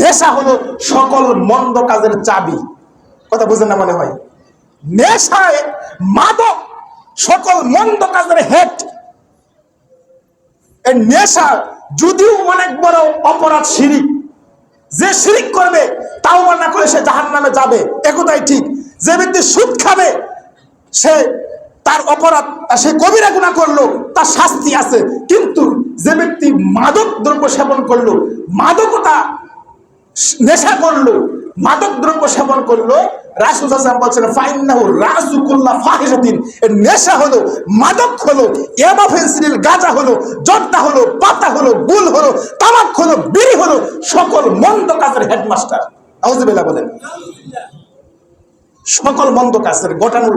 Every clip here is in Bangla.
নেশা হলো সকল মন্দ কাজের চাবি। কথা বুঝেন না মনে হয়? নেশায় মাদক সকল মন্দ কাজের হেড। এই নেশা যদিও অনেক বড় অপরাধ, শিরিক, যে শিরিক করবে তাও না করে সে জাহান্নামে যাবে, একথাই ঠিক। যে ব্যক্তি সুদ খাবে সে তার অপরাধ, সে কবিরা গুনাহ করলো, তার শাস্তি আছে। কিন্তু যে ব্যক্তি মাদক দ্রব্য সেবন করলো, মাদকতা নেশা করলো, মাদক দ্রব্য সেবন করলো, রাসূল সাল্লাল্লাহু আলাইহি ওয়াসাল্লাম বলছেন ফাইন্নাহু রাসু কুল্লা ফাহিশাতিন। এর নেশা হলো, মাদক হলো, ইয়াবা, ফেন্সিডিল, গাঁজা হলো, জর্দা হলো, পাতা হলো, গুল হলো, তামাক হলো, বিড়ি হলো, সকল মন্দ কাজের হেডমাস্টার। আউযুবিল্লাহ বলেন। সকল মন্দ কাজের ঘটানোর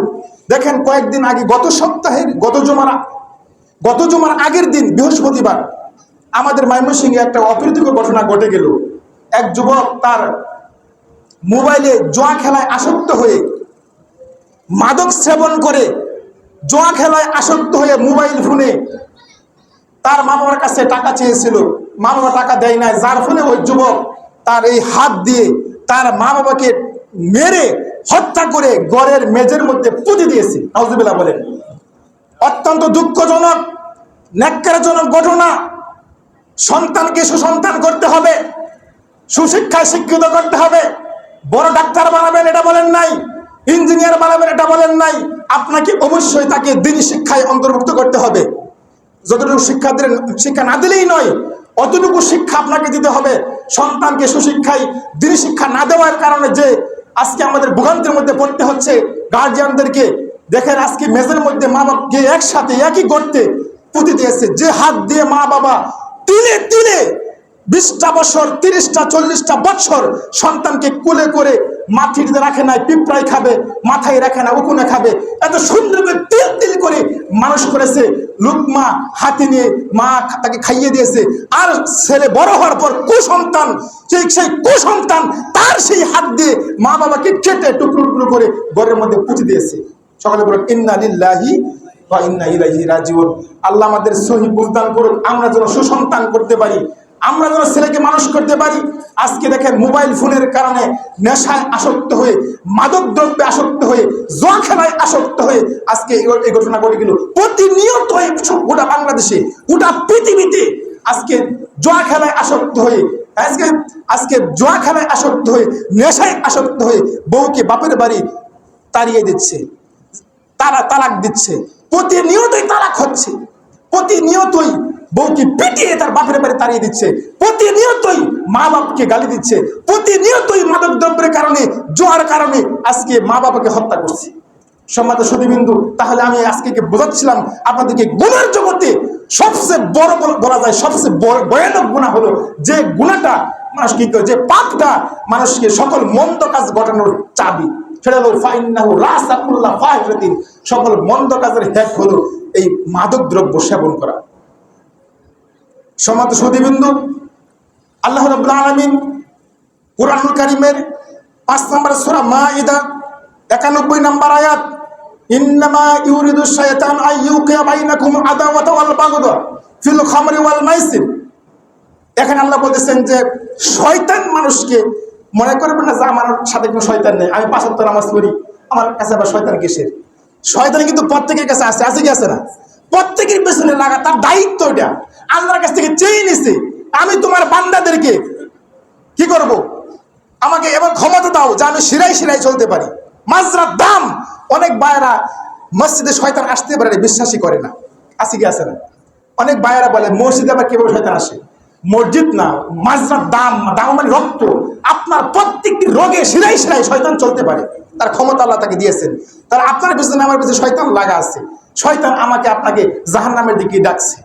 দেখেন কয়েকদিন আগে, গত সপ্তাহের গত জুমার আগের দিন বৃহস্পতিবার আমাদের ময়মনসিংহে একটা অপ্রীতিকর ঘটনা ঘটে গেল। এক যুবক তার মোবাইলে জুয়া খেলায় আসক্ত হয়ে, মাদক সেবন করে, জুয়া খেলায় আসক্ত হয়ে মোবাইল ফোনে তার মা বাবার কাছে টাকা চেয়েছিল, মা বাবা টাকা দেয় নাই। যার ফলে ওই যুবক তার এই হাত দিয়ে তার মা বাবাকে মেরে হত্যা করে ঘরের মেঝের মধ্যে পুঁতে দিয়েছে। নাউজুবিল্লাহ বলেন। অত্যন্ত দুঃখজনক, ন্যাক্কারজনক ঘটনা। সন্তানকে সুসন্তান করতে হবে, সুশিক্ষায় শিক্ষিত করতে হবে। বড় ডাক্তার বানাবেন এটা বলেন নাই, ইঞ্জিনিয়ার বানাবেন এটা বলেন নাই। আপনাকে অবশ্যই তাকে দ্বীনি শিক্ষায় অন্তর্ভুক্ত করতে হবে। যতটুকু শিক্ষা না দিলেই নয়, অতটুকু শিক্ষা আপনাকে দিতে হবে। সন্তানকে সুশিক্ষায় দ্বীনি শিক্ষা না দেওয়ার কারণে যে আজকে আমাদের ভোগান্তির মধ্যে পড়তে হচ্ছে গার্জিয়ানদেরকে। দেখেন আজকে মেজের মধ্যে মা বাবাকে একসাথে একই গর্তে পুঁতে দিয়েছে। যে হাত দিয়ে মা বাবা তিলে তিলে 20টা বছর, 30টা, 40টা বছর সন্তানকে কোলে করে মাটিতে রাখে নাই, পিঁপড়ায় খাবে, মাথায় রাখে না, উকুনে খাবে, এত সুন্দর করে তিল তিল করে মানুষ করেছে। লুকমা হাতে নিয়ে মা তাকে খাইয়ে দিয়েছে। আর ছেলে বড় হওয়ার পর কুসন্তান, সেই কুসন্তান তার সেই হাত দিয়ে মা বাবাকে কেটে টুকরো টুকরো করে ঘরের মধ্যে পুঁতে দিয়েছে। সকালে বলেন ইন্না লিল্লাহি ওয়া ইন্না ইলাইহি রাজিউন। আল্লাহ আমাদের সহি বুঝদান করুন, আমরা যেন সুসন্তান করতে পারি, আমরা যেন ছেলেকে মানুষ করতে পারি। আজকে দেখেন মোবাইল ফোনের কারণে নেশায় আসক্ত হয়ে, মাদক দ্রব্যে আসক্ত হয়ে, জুয়া খেলায় আসক্ত হয়ে আজকে এই ঘটনা ঘটে গেল। প্রতিনিয়ত গোটা বাংলাদেশে, গোটা পৃথিবীতে আজকে জুয়া খেলায় আসক্ত হয়ে, আজকে জুয়া খেলায় আসক্ত হয়ে, নেশায় আসক্ত হয়ে বউকে বাপের বাড়ি তাড়িয়ে দিচ্ছে, তালাক দিচ্ছে। প্রতিনিয়তই তালাক হচ্ছে, প্রতিনিয়তই বউকে পিটিয়ে তার বাপের বাড়ি তাড়িয়ে দিচ্ছে, প্রতিনিয়তই মা বাপকে গালি দিচ্ছে, প্রতিনিয়তই মাদক দ্রব্যের কারণে, জোয়ার কারণে আজকে মা বাবাকে হত্যা করছে। সম্মানিত সুধীবৃন্দু, তাহলে আমি আজকে বোঝাচ্ছিলাম আপনাদেরকে, গুনার জগতে সবচেয়ে বড় বলা যায়, সবচেয়ে ভয়ানক গুনাহ হলো যে গুনাহটা মানুষ কি করে, যে পাপটা মানুষকে সকল মন্দ কাজ ঘটানোর চাবি, সেটা হলো ফাইন্নাহু রাসাকুল্লাহ ফাহিশাতিন। সকল মন্দ কাজের হেড হলো এই মাদক দ্রব্য সেবন করা। সম্মানিত সুধীবৃন্দু, আল্লাহ রাব্বুল আলামিন কুরআনুল কারীমের 5 নম্বর সূরা মাঈদা 91 নম্বর আয়াত, ইন্নামা ইউরিদু শাইতান আইয়ুকিয়া বাইনাকুম আদাওয়াতা ওয়াল বাগদা ফিল খামরি ওয়াল মাইসির। এখানে আল্লাহ বলতেছেন যে শয়তান মানুষকে, মনে করবেন না যে আমার সাথে কোনো শয়তান নেই, আমি 5 ওয়াক্ত নামাজ পড়ি, আমার কাছে আবার শয়তান কিসের? শয়তান কিন্তু প্রত্যেকের কাছে আছে কি আছে না? প্রত্যেকের পেছনে লাগা তার দায়িত্ব। এটা আল্লাহর কাছ থেকে চেয়ে নিছে, আমি তোমার বান্দাদেরকে কি করব, আমাকে এবার ক্ষমতা দাও যে আমি শিরাই শিরাই চলতে পারি। মাজরার দাম। অনেক ভাইয়েরা মসজিদে শয়তান আসতে পারে বিশ্বাসই করে না, আছে কি আছে না? অনেক ভাইয়েরা বলে মসজিদে আবার কিভাবে শয়তান আসে? মসজিদ না, মাজরার দাম, দাম মানে রক্ত। আপনার প্রত্যেকটি রোগে শিরাই শিরাই শয়তান চলতে পারে, তার ক্ষমতা আল্লাহ তাকে দিয়েছেন। তার আপনার পিছনে আমার পিছনে শয়তান লাগা আছে। শয়তান আমাকে আপনাকে জাহান্নামের দিকে ডাকছে,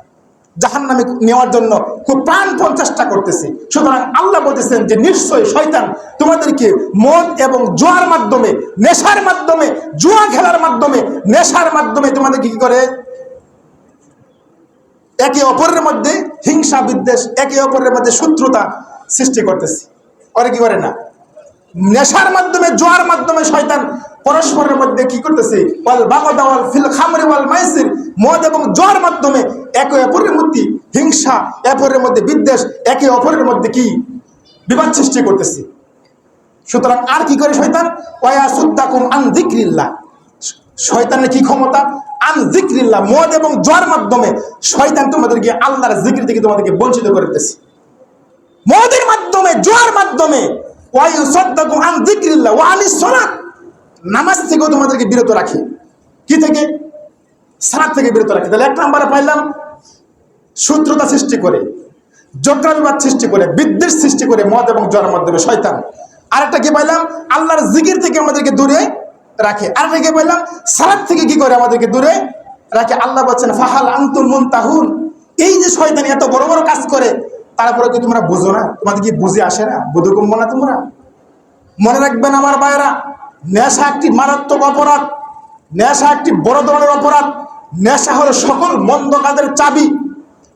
জাহান্নামে নেওয়ার জন্য খুব প্রাণপণ চেষ্টা করতেছে। সুতরাং আল্লাহ বলতেছেন যে নিশ্চয়ই শয়তান তোমাদেরকে মদ এবং জুয়ার মাধ্যমে, নেশার মাধ্যমে, জুয়া খেলার মাধ্যমে, নেশার মাধ্যমে তোমাদেরকে কি করে, একে অপরের মধ্যে হিংসা বিদ্বেষ, একে অপরের মধ্যে শত্রুতা সৃষ্টি করতেছে। করে কি করে না? নেশার মাধ্যমে, জুয়ার মাধ্যমে শয়তান পরস্পরের মধ্যে কি করতেছে, ওয়াল বাগদা ওয়াল ফিল খামরি ওয়াল মাইসির, মদ এবং জুয়ার মাধ্যমে একে অপরের মধ্যে হিংসা, অপরের মধ্যে বিদ্বেষ, একে অপরের মধ্যে কি বিবাদ সৃষ্টি করতেছি। সুতরাং আর কি করে শয়তান? ওয়ায়াসুদ্দাকুম আন যিকরিল্লাহ, শয়তানের কি ক্ষমতা? আন যিকরিল্লাহ, মদ এবং জুয়ার মাধ্যমে শয়তান তোমাদেরকে আল্লাহর জিকির থেকে তোমাদেরকে বঞ্চিত করতেছে। মদের মাধ্যমে, জুয়ার মাধ্যমে। ওয়ায়াসুদ্দাকুম আন যিকরিল্লাহ ওয়া আনিস সালাত, নামাজ থেকেও তোমাদেরকে বিরত রাখে। কি থেকে? সালাত থেকে বিরত রাখে। তাহলে এক নম্বরে পাইলাম শত্রুতা সৃষ্টি করে, ঝগড়া-বিবাদ সৃষ্টি করে, বিদ্বেষ সৃষ্টি করে মদ এবং জুয়ার মাধ্যমে শয়তান। আরেকটা কি পাইলাম? আল্লাহর জিকির থেকে আমাদেরকে দূরে রাখে। আরেকটা কি পাইলাম? সালাত থেকে কি করে আমাদেরকে দূরে রাখে। আল্লাহ বলছেন ফাহাল আনতুম মুনতাহুন। এই যে শয়তান এত বড় বড় কাজ করে, তারপরে কি তোমরা বুঝো না? তোমাদের কি বুঝে আসে না? বোধগম্য না তোমরা? মনে রাখবেন আমার ভাইয়েরা, নেশা একটি মারাত্মক অপরাধ, নেশা একটি বড় ধরনের অপরাধ। নেশা হলো সকল মন্দ কাজের চাবি,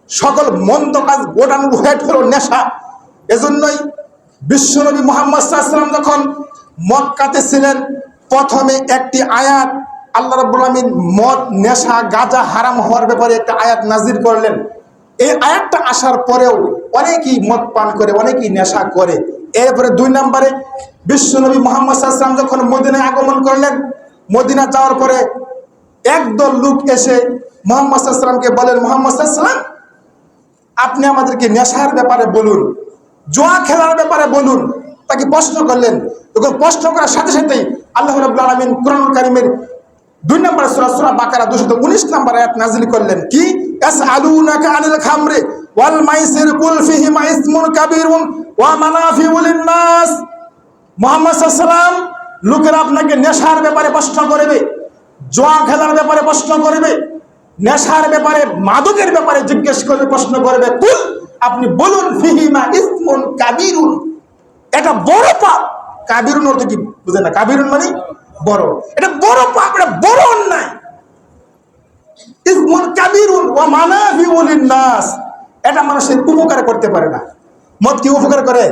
সকল মন্দ কাজ গোটানোর হেড হলো নেশা। এজন্যই বিশ্বনবী মুহাম্মদ সাল্লাল্লাহু আলাইহি ওয়াসাল্লাম যখন মক্কাতে ছিলেন, প্রথমে একটি আয়াত আল্লাহ রাব্বুল আলামিন মদ, নেশা, গাঁজা হারাম হওয়ার ব্যাপারে একটা আয়াত নাজির করলেন। এই আয়াতটা আসার পরেও অনেকেই মদ পান করে, অনেকেই নেশা করে। এরপরে 2 নম্বরে বিশ্বনবী মুহাম্মদ সাল্লাল্লাহু আলাইহি ওয়াসাল্লাম যখন মদিনায় আগমন করলেন, মদিনা যাওয়ার পরে একদল লোক এসে মুহাম্মদ সাল্লাল্লাহু আলাইহি ওয়াসাল্লামকে বলেন, মুহাম্মদ সাল্লাল্লাহু আলাইহি ওয়াসাল্লাম আপনি আমাদেরকে নেশার ব্যাপারে বলুন, জুয়া খেলার ব্যাপারে বলুন। তাকে প্রশ্ন করলেন। তখন প্রশ্ন করার সাথে সাথেই আল্লাহ রাব্বুল আলামিন কুরআনুল কারীমের 2 নম্বর সূরা, সূরা বাকারা 219 নম্বর আয়াত নাযিল করলেন। কি? ইয়াসআলুনাকা আনিল খামরি ওয়াল মাইসির কুল ফিহিমা ইসমুন কাবীরুন ওয়া মানাফিউ লিন-নাস। মুহাম্মদ সাল্লাল্লাহু আলাইহি ওয়াসাল্লাম, লোকেরা আপনাকে নেশার ব্যাপারে প্রশ্ন করবে, জুয়া খেলার ব্যাপারে প্রশ্ন করবে, নেশার ব্যাপারে, মাদকের ব্যাপারে জিজ্ঞেস করবে, প্রশ্ন করবে। কুল, আপনি বলুন, ফিহিমা ইসমুন কাবীরুন, এটা বড় পাপ। কাবীরুন অর্থ কি বুঝেন না? কাবীরুন মানে বড়, এটা বড় পাপ, এটা বড় অন্যায়। ইসমুন কাবীরুন ওয়া মানাফিউ লিন-নাস, এটা মানুষের উপকার করতে পারে না। মদ কি উপকার করে?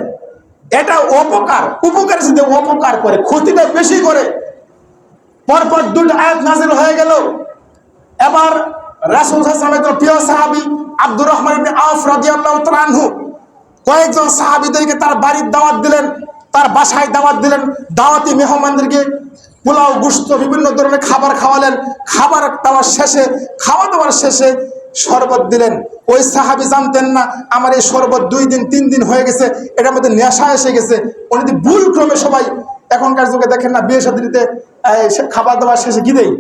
এটা অপকার, উপকারের সাথে অপকার করে, ক্ষতিটা বেশি করে। পরপর 2টা আয়াত নাযিল হয়ে গেল। এবার রাসূল সাল্লাল্লাহু আলাইহি ওয়াসাল্লামের প্রিয় সাহাবী আব্দুর রহমান ইবনে আওফ রাদিয়াল্লাহু তাআলা আনহু কয়েকজন সাহাবীদেরকে তার বাড়ির দাওয়াত দিলেন, তার বাসায় দাওয়াত দিলেন। দাওয়াতি মেহমানদেরকে পোলাও, গোশত, বিভিন্ন ধরনের খাবার খাওয়ালেন। খাবার দাওয়ার শেষে শরবত দিলেন। ওই সাহাবী জানতেন না আমার এই শরবত 2 দিন 3 দিন হয়ে গেছে, এটার মধ্যে নেশা এসে গেছে। উনি ভুল ক্রমে, সবাই এখনকার যুগে দেখেন না, বিয়ে শাদীতে খাবার দাবার শেষে কি দেয়?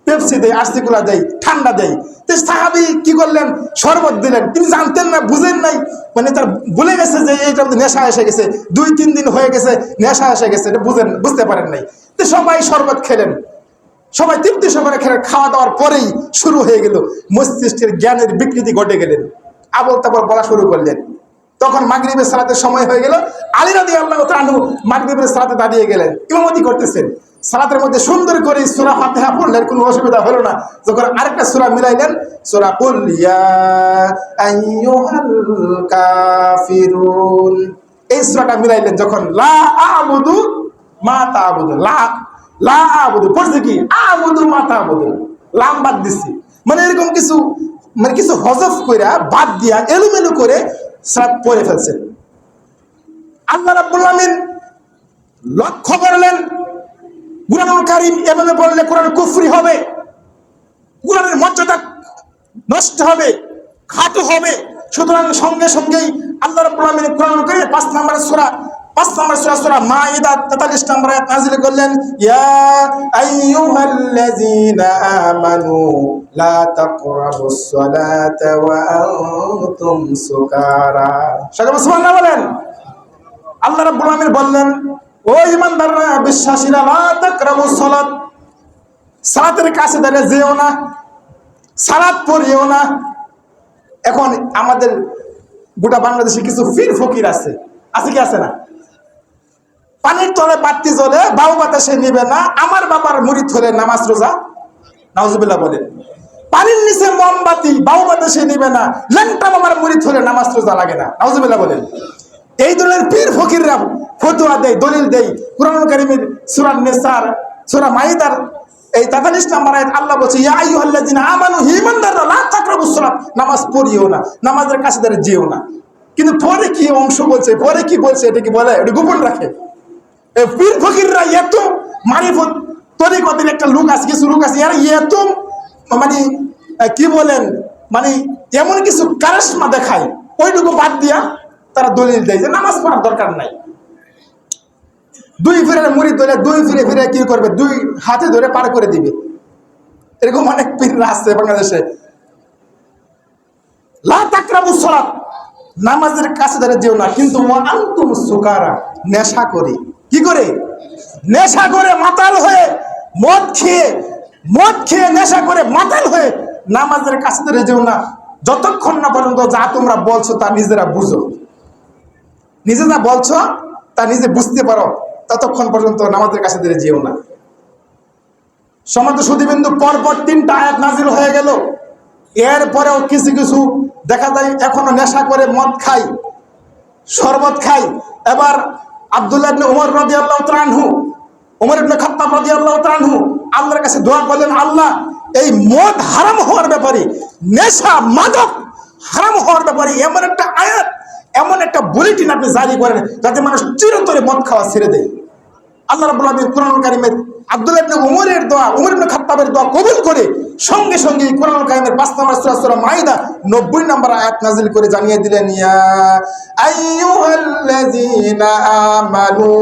পেপসি দেয়, আস্তিকুলা দেয়, ঠান্ডা দেয়। তো সাহাবী কি করলেন? শরবত দিলেন। তিনি জানতেন না, বুঝেন নাই, মানে তার ভুলে গেছে যে এইটার মধ্যে নেশা এসে গেছে, 2-3 দিন হয়ে গেছে, নেশা এসে গেছে, এটা বুঝতে পারেন নাই। তো সবাই শরবত খেলেন, সবাই তৃপ্তি সহকারে খেলেন। খাওয়া দাওয়ার পরেই শুরু হয়ে গেল মস্তিষ্কের জ্ঞানের বিকৃতি ঘটে গেলেন, আবল তাবল বলা শুরু করলেন। তখন মাগরিবের সালাতের সময় হয়ে গেল। আলী রাদিয়াল্লাহু তাআলা আনহু মাগরিবের সালাতে দাঁড়িয়ে গেলেন, ইমামতি করতেছেন। সালাতের মধ্যে সুন্দর করে সূরা ফাতিহা পড়লেন, কোনো অসুবিধা হলো না। যখন আরেকটা সূরা মিলাইলেন, সূরা কুল ইয়া আইয়ুহাল কাফিরুন, এই সূরাটা মিলাইলেন। যখন লা আ'বুদু মা তা'বুদুন, লা আ'বুদু পড়ছে কি? আ'বুদু মা তা'বুদুন, লাম বাদ দিছি। মানে এরকম কিছু হযফ কইরা, বাদ দিয়া, এলোমেলো করে সালাত পড়ে ফেলছেন। আল্লাহ রাব্বুল আলামিন লক্ষ্য করলেন, কুরআনুল কারীম এভাবে পড়লে কোরআন কুফরি হবে, কোরআনের মর্যাদা নষ্ট হবে, খাটো হবে। সুতরাং সঙ্গে সঙ্গেই আল্লাহ রাব্বুল আলামিন কোরআনুল কারীম 5 নম্বর সূরা সূরা মাইদা 43 নম্বর আয়াত নাযিল করলেন, ইয়া আইয়ুহাল্লাযীনা আমানু লা তাকরাবুস সালাতা ওয়া আনতুম সুকারা। সকলে সুবহানাল্লাহ বলেন। আল্লাহ রাব্বুল আলামিন বললেন, ও ঈমানদাররা, বিশ্বাসীরা, লা তাকরাবুস সালাত, সালাতের কাছে দাঁড়িয়ে যেও না, সালাত পড়িও না। এখন আমাদের গোটা বাংলাদেশে কিছু পীর ফকির আছে কি আছে না? পানির তলে বাতি জ্বলে, বাউ বাতাসে নিবে না, আমার বাবার মুরিদ হলে নামাজ রোজা, নাউজুবিল্লাহ বলেন। পানির নিচে মোমবাতি, বাউ বাতাসে নিবে না, ল্যাংটা বাবার মুরিদ হলে নামাজ রোজা লাগে না, নাউজুবিল্লাহ বলেন। এই ধরনের পীর ফকিররা ফতোয়া দেয়, দলিল দেয়। কুরআনুল কারীমের সূরা নিসার, সূরা মাইদার এই 43 নম্বর আয়াত আল্লাহ বলছে, ইয়া আইয়ুহাল্লাযীনা আমানু, হে ঈমানদাররা, লা তাকরাবুস সালাত, নামাজ পড়িও না, নামাজের কাছে দাঁড়িয়ে যেও না। কিন্তু পরে কি অংশ বলছে, পরে কি বলছে, এটা কি বলে, এটা গোপন রাখে। এই পীর ফকিররা এত মারিফত তরিকতের একটা লোক আছে, কিছু লোক আছে, এরা এত মানে কি বলেন, মানে এমন কিছু কারিশমা দেখায়, ওইটুকু বাদ দিয়া তারা দলিল দেয় যে নামাজ পড়ার দরকার নাই। দুই ফিরে মুড়ি ধরে দুই ফিরে ফিরে কি করবে, দুই হাতে ধরে পার করে দিবে। এরকম অনেক পীররা আছে বাংলাদেশে। লা তাকরাবুস সালাত, নামাজের কাছে ধরে যেও না, কিন্তু ওয়া আনতুম সুকারা, নেশা করে, কি করে, নেশা করে মাতাল হয়ে, মদ খেয়ে নেশা করে মাতাল হয়ে নামাজের কাছে ধরে যেও না, যতক্ষণ না পর্যন্ত যা তোমরা বলছো তা নিজেরা বুঝো, নিজে যা বলছো তা নিজে বুঝতে পারো, ততক্ষণ পর্যন্ত নামাজের কাছে ধরে যেও না। সমাজ সুধীবিন্দু, পরপর 3টা আয়াত নাজিল হয়ে গেল। এরপরেও কিছু কিছু দেখা যায় এখনো নেশা করে মদ খাই, শরবত খাই। এবার আব্দুল্লাহ ইবনে উমর রাদিয়াল্লাহু তাআলা আনহু, উমর ইবনে খাত্তাব রাদিয়াল্লাহু তাআলা আনহু আল্লাহর কাছে দোয়া করলেন, আল্লাহ এই মদ হারাম হওয়ার ব্যাপারে, নেশা মাদক হারাম হওয়ার ব্যাপারে এমন একটা আয়াত, এমন একটা বুলেটিন আপনি জারি করেন যাতে মানুষ চিরতরে মদ খাওয়া ছেড়ে দেয়। আল্লাহ রাব্বুল আলামিন কুরআনুল কারীমের আব্দুল্লাহ ইবনে উমরের দোয়া, উমর ইবনে খাত্তাবের দোয়া কবুল করে সঙ্গে সঙ্গে কুরআনুল কারীমের 5 নম্বর সূরা, সূরা মাইদা 90 নম্বর আয়াত নাযিল করে জানিয়ে দিলেন, ইয়া আইয়ুহাল্লাযীনা আমানু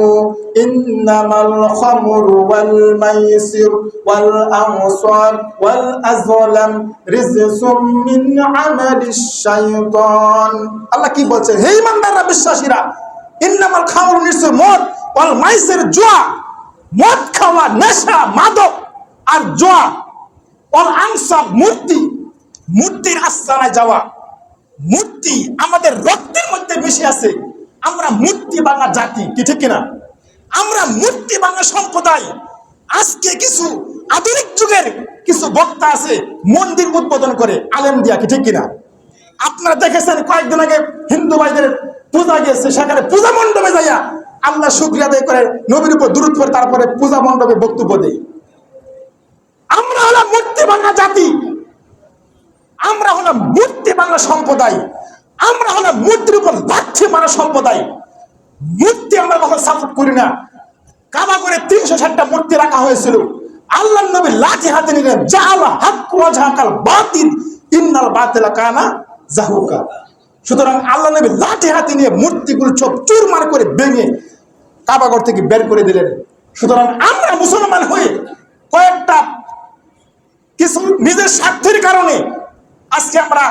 ইন্নামাল খামরু ওয়াল মাইসির ওয়াল আনসার ওয়াল আযলাম রিজসুম মিন আমালিশ শাইতান। আল্লাহ কি বলছে, হে ঈমানদাররা, বিশ্বাসীরা, ইন্নামাল খামরু, নিশ্চয় মদ, ওয়াল মাইসির, জুয়া, মদ খাওয়া, নেশা, মাদক আর জুয়া, ওয়াল আনসাব, মূর্তির আস্তানায় যাওয়া। মূর্তি আমাদের রক্তের মধ্যে মিশে আছে। আমরা মূর্তি বাংলা জাতি, কি ঠিক কিনা? আমরা মূর্তি বাংলা সম্প্রদায়। আজকে কিছু আধুনিক যুগের কিছু বক্তা আছে, মন্দির উদ্বোধন করে আলেম দিয়া, কি ঠিক কিনা? আপনারা দেখেছেন কয়েকদিন আগে হিন্দু ভাইদের পূজা গেছে, সেখানে পূজা মণ্ডপে যাইয়া আল্লাহ শুকরিয়া আদায় করে, নবীর উপর দুরূদ পড়ে, তারপরে পূজা মণ্ডপে বক্তব্য দেয়। আমরা হলাম মূর্তি বাংলা জাতি, আমরা হলাম মূর্তি বাংলা সম্প্রদায়, আমরা হলাম মূর্তির উপর লাথি মারা সম্প্রদায়। মূর্তি আমরা কখন সাপোর্ট করি না। কাবা করে 360টা মূর্তি রাখা হয়েছিল, আল্লাহ নবী লাঠি হাতে নিলেন, জাআলা হাক্কু ওয়া জাহাকাল বাতিল ইন্নাল বাতিলা কানা জাহুকা। সুতরাং আল্লাহ নবী লাঠি হাতে নিয়ে মূর্তিগুলো সব চুরমার করে ভেঙে কাবাঘর থেকে বের করে দিলেন। সুতরাং আমরা মুসলমান হয়ে কয়েকটা কিছু নিজের স্বার্থের কারণে আজকে আমরা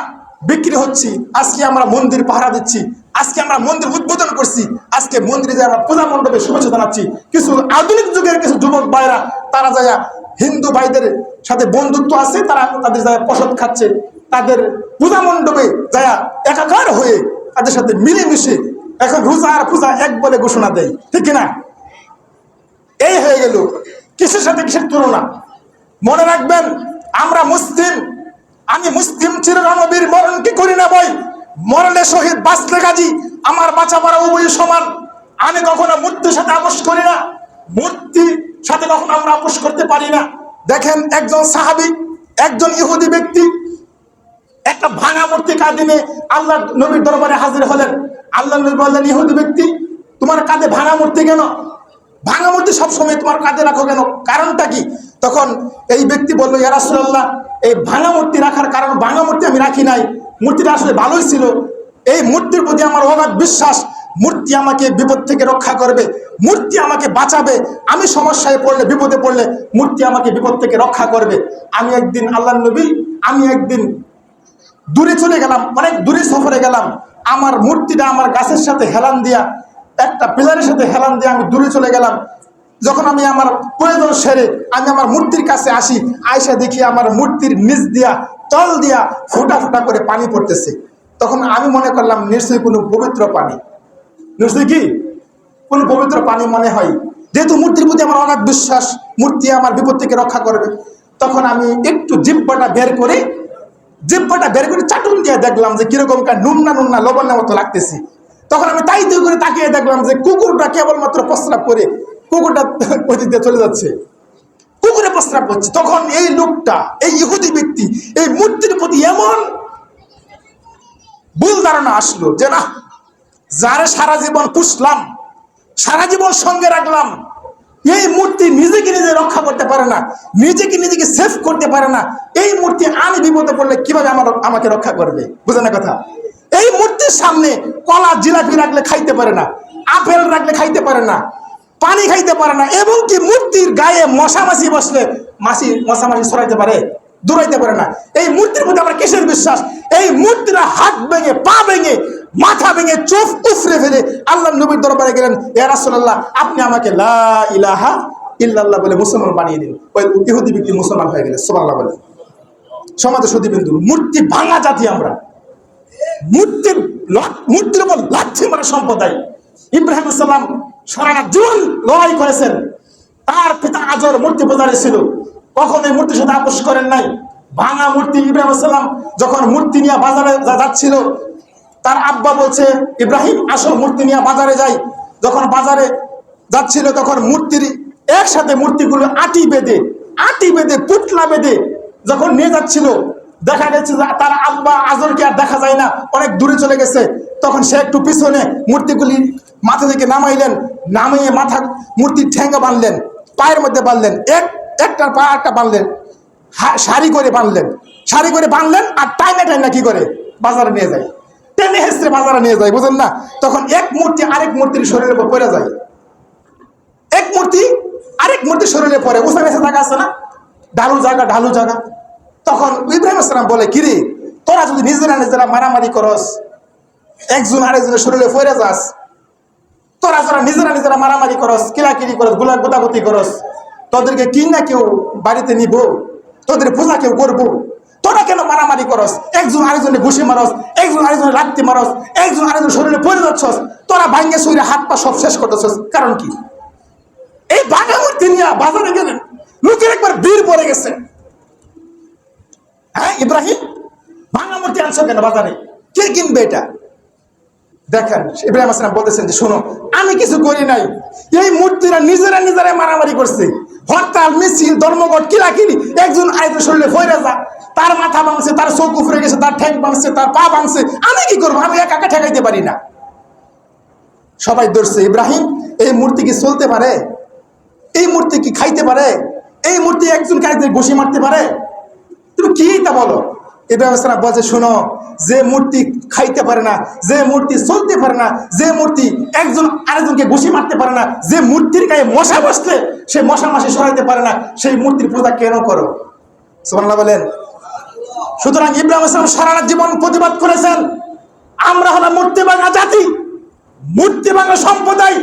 বিক্রি হচ্ছি, আজকে আমরা মন্দির পাহারা দিচ্ছি, আজকে আমরা মন্দির উদ্বোধন করছি, আজকে মন্দিরে যে আমরা পূজা মণ্ডপে শুভেচ্ছা জানাচ্ছি। কিছু আধুনিক যুগের কিছু যুবক ভাইরা, তারা যায় হিন্দু ভাইদের সাথে বন্ধুত্ব আছে, তারা তাদের যায় প্রসাদ খাচ্ছে, তাদের পূজা মণ্ডপে যায় একাকার হয়ে তাদের সাথে মিলেমিশে এখন রোজা আর পূজা এক বলে ঘোষণা দেয়, ঠিক কিনা? এই হয়ে গেল কিসের সাথে কিসের তুলনা। মনে রাখবেন, আমরা মুসলিম, আমি মুসলিম চিররণবীর, মরণ কি করি না বই, মরণে শহীদ, বাঁচলে গাজী, আমার বাঁচা মরা উভয় সমান। আমি কখনো মূর্তির সাথে আপোষ করি না, মূর্তির সাথে কখনো আমরা আপোষ করতে পারি না। দেখেন, একজন সাহাবী, একজন ইহুদি ব্যক্তি একটা ভাঙা মূর্তি কাঁধে নিয়ে আল্লাহ নবীর দরবারে হাজির হলেন। আল্লাহ নবী বললেন, ইহুদি ব্যক্তি, তোমার কাঁধে ভাঙা মূর্তি কেন? ভাঙা মূর্তি সবসময় তোমার কাঁধে রাখো কেন? কারণটা কি? তখন এই ব্যক্তি বলল, ইয়া রাসূলুল্লাহ, এই ভাঙা মূর্তি রাখার কারণ, ভাঙা মূর্তি আমি রাখি নাই, মূর্তিটা আসলে ভালোই ছিল। এই মূর্তির প্রতি আমার অগাধ বিশ্বাস, মূর্তি আমাকে বিপদ থেকে রক্ষা করবে, মূর্তি আমাকে বাঁচাবে, আমি সমস্যায় পড়লে, বিপদে পড়লে মূর্তি আমাকে বিপদ থেকে রক্ষা করবে। আমি একদিন, আল্লাহ নবী, আমি একদিন দূরে চলে গেলাম, অনেক দূরে সফরে গেলাম, আমার মূর্তিটা আমার গাছের সাথে হেলান দিয়া, একটা পিলারের সাথে হেলান দিয়ে আমি দূরে চলে গেলাম। যখন আমি আমার প্রয়োজন সেরে আমি আমার মূর্তির কাছে আসি, আয়সা দেখি আমার মূর্তির নিচ দিয়া, তল দিয়া ফোঁটা ফোঁটা করে পানি পড়তেছে। তখন আমি মনে করলাম নিশ্চয়ই কোনো পবিত্র পানি, নিশ্চয়ই কি কোনো পবিত্র পানি মনে হয়, যেহেতু মূর্তির প্রতি আমার অগাধ বিশ্বাস, মূর্তি আমার বিপদ থেকে রক্ষা করবে। তখন আমি একটু জিহ্বাটা বের করে চাটুন দিয়ে দেখলাম যে কিরকম নুননা নুননা লবণের মতো লাগতেছি। তখন আমি তাই দিয়ে করে তাকিয়ে দেখলাম যে কুকুরটা কেবলমাত্র প্রস্রাব করে, কুকুরটা ওদিকে চলে যাচ্ছে, কুকুরে প্রস্রাব করছে। তখন এই লোকটা, এই ইহুদি ব্যক্তি, এই মূর্তির প্রতি এমন ভুল ধারণা আসলো যে না, যারে সারা জীবন পুষলাম, সারা জীবন সঙ্গে রাখলাম, এই মূর্তি নিজেকে নিজে রক্ষা করতে পারে না, নিজেকে নিজেকে সেভ করতে পারে না, এই মূর্তি আমি বিপদে পড়লে কিভাবে আমাকে রক্ষা করবে? বুঝেন না কথা? এই মূর্তির সামনে কলা জিলাপি রাখলে খাইতে পারে না, আপেল রাখলে খাইতে পারে না, পানি খাইতে পারে না, এবং কি মূর্তির গায়ে মশা মাছি বসলে মশা মাছি সরাইতে পারে, দৌড়াইতে পারে না। এই মূর্তির মধ্যে আমার কিসের বিশ্বাস? এই মূর্তিরা হাত ভেঙে, পা ভেঙে, মাথা ভেঙে, চোখ উফরে ফেলে আল্লাহ নবীর দরবারে গেলেন, ইয়া রাসূলুল্লাহ, আপনি আমাকে লা ইলাহা ইল্লাল্লাহ বলে মুসলমান বানিয়ে দিন। ওই ইহুদি ব্যক্তি মুসলমান হয়ে গেলেন, সুবহানাল্লাহ বলে। সমাজে সুদীবিন্দু, মূর্তি ভাঙা জাতি আমরা, মূর্তির উপর লাথি মারা সম্প্রদায়। ইব্রাহিম আলাইহিস সালাম সারা জীবন লড়াই করেছেন, তার পিতা আজর মূর্তি পূজারী ছিল, কখনো এই মূর্তির সাথে আপোষ করেন নাই। ভাঙা মূর্তি, ইব্রাহিম আলাইহিস সালাম যখন মূর্তি নিয়ে বাজারে যাচ্ছিল, তার আব্বা বলছে, ইব্রাহিম আসো মূর্তি নিয়ে বাজারে যাই। যখন বাজারে যাচ্ছিল তখন মূর্তির একসাথে মূর্তিগুলো আটি বেঁধে পুতলা বেঁধে যখন নিয়ে যাচ্ছিল, দেখা গেছে তার আব্বা আজরকে আর দেখা যায় না, অনেক দূরে চলে গেছে। তখন সে একটু পিছনে মূর্তিগুলি মাথা থেকে নামিয়ে মাথা মূর্তির ঠ্যাঙ্গা বাঁধলেন, পায়ের মধ্যে বাঁধলেন, একটার পা একটা বাঁধলেন, সারি করে বাঁধলেন, আর টাইনা কি করে বাজারে নিয়ে যায়, টেনে হেসড়ে বাজারে নিয়ে যায়, বুঝেন না? তখন এক মূর্তি আরেক মূর্তির শরীরের উপর পড়ে যায়, এক মূর্তি আরেক মূর্তির শরীরে পড়ে, উঁচা নিচে জায়গা আছে না, ঢালু জায়গা। তখন ইব্রাহিম আলাইহিস সালাম বলে, কিরে তোরা যদি নিজেরা মারামারি করস, একজন আরেকজনের শরীরে পড়ে যাস, তোরা যারা নিজেরা মারামারি করস, কিলাকিলি করস, গোদাগুতি করস, তোদেরকে কি না কেউ বাড়িতে নিব, তোদের পূজা কেউ করবো, তোরা কেন মারামারি করস, একজন আরেকজনে ঘুষি মারস, একজন আরেকজনে লাত্তি মারস, একজন আরেকজনের শরীরে পড়ে যাচ্ছস, তোরা ভাঙ্গে শরীরে হাত পা সব শেষ করতেছস, কারণ কি? এই ভাঙা মূর্তি নিয়ে বাজারে গেলেন, লোকের একবার বীর পড়ে গেছে। হ্যাঁ, ইব্রাহিম ভাঙা মূর্তি আনছো কেন বাজারে, কে কিনবে এটা? দেখেন ইব্রাহিম আলাইহিস সালাম বলতেছেন যে, শোনো, আমি কিছু করি নাই, এই মূর্তিরা নিজেরা মারামারি করছে, হরতাল মিছিল ধর্মঘট কিলাকিলি, একজন আরেকজনের শরীরে পড়ে যা, তার মাথা ভাঙছে, তার চোখ উফরে গেছে, তার ঠ্যাং ভাঙছে, তার পা ভাঙছে, আমি কি করবো? আমি একা ঠেকাইতে পারি না। সবাই ধরছে, ইব্রাহিম এই মূর্তি কি চলতে পারে? এই মূর্তি কি খাইতে পারে? এই মূর্তি একজনকে আরেকজন ঘুষি মারতে পারে? তুমি কি তা বলো? ইব্রাহিম আলাইহিস সালাম বলছে, শোনো, যে মূর্তি খাইতে পারে না, যে মূর্তি চলতে পারে না, যে মূর্তি একজন আরেকজনকে ঘুষি মারতে পারে না, যে মূর্তির গায়ে মশা বসলে সে মশা মাসি সরাইতে পারে না, সেই মূর্তির পূজা কেন করো? সুবহানাল্লাহ বলেন। সুতরাং ইব্রাহিম আলাইহিস সালাম সারা জীবন প্রতিবাদ করেছেন, আমরা হলাম মূর্তি ভাঙা জাতি, মূর্তি ভাঙা সম্প্রদায়,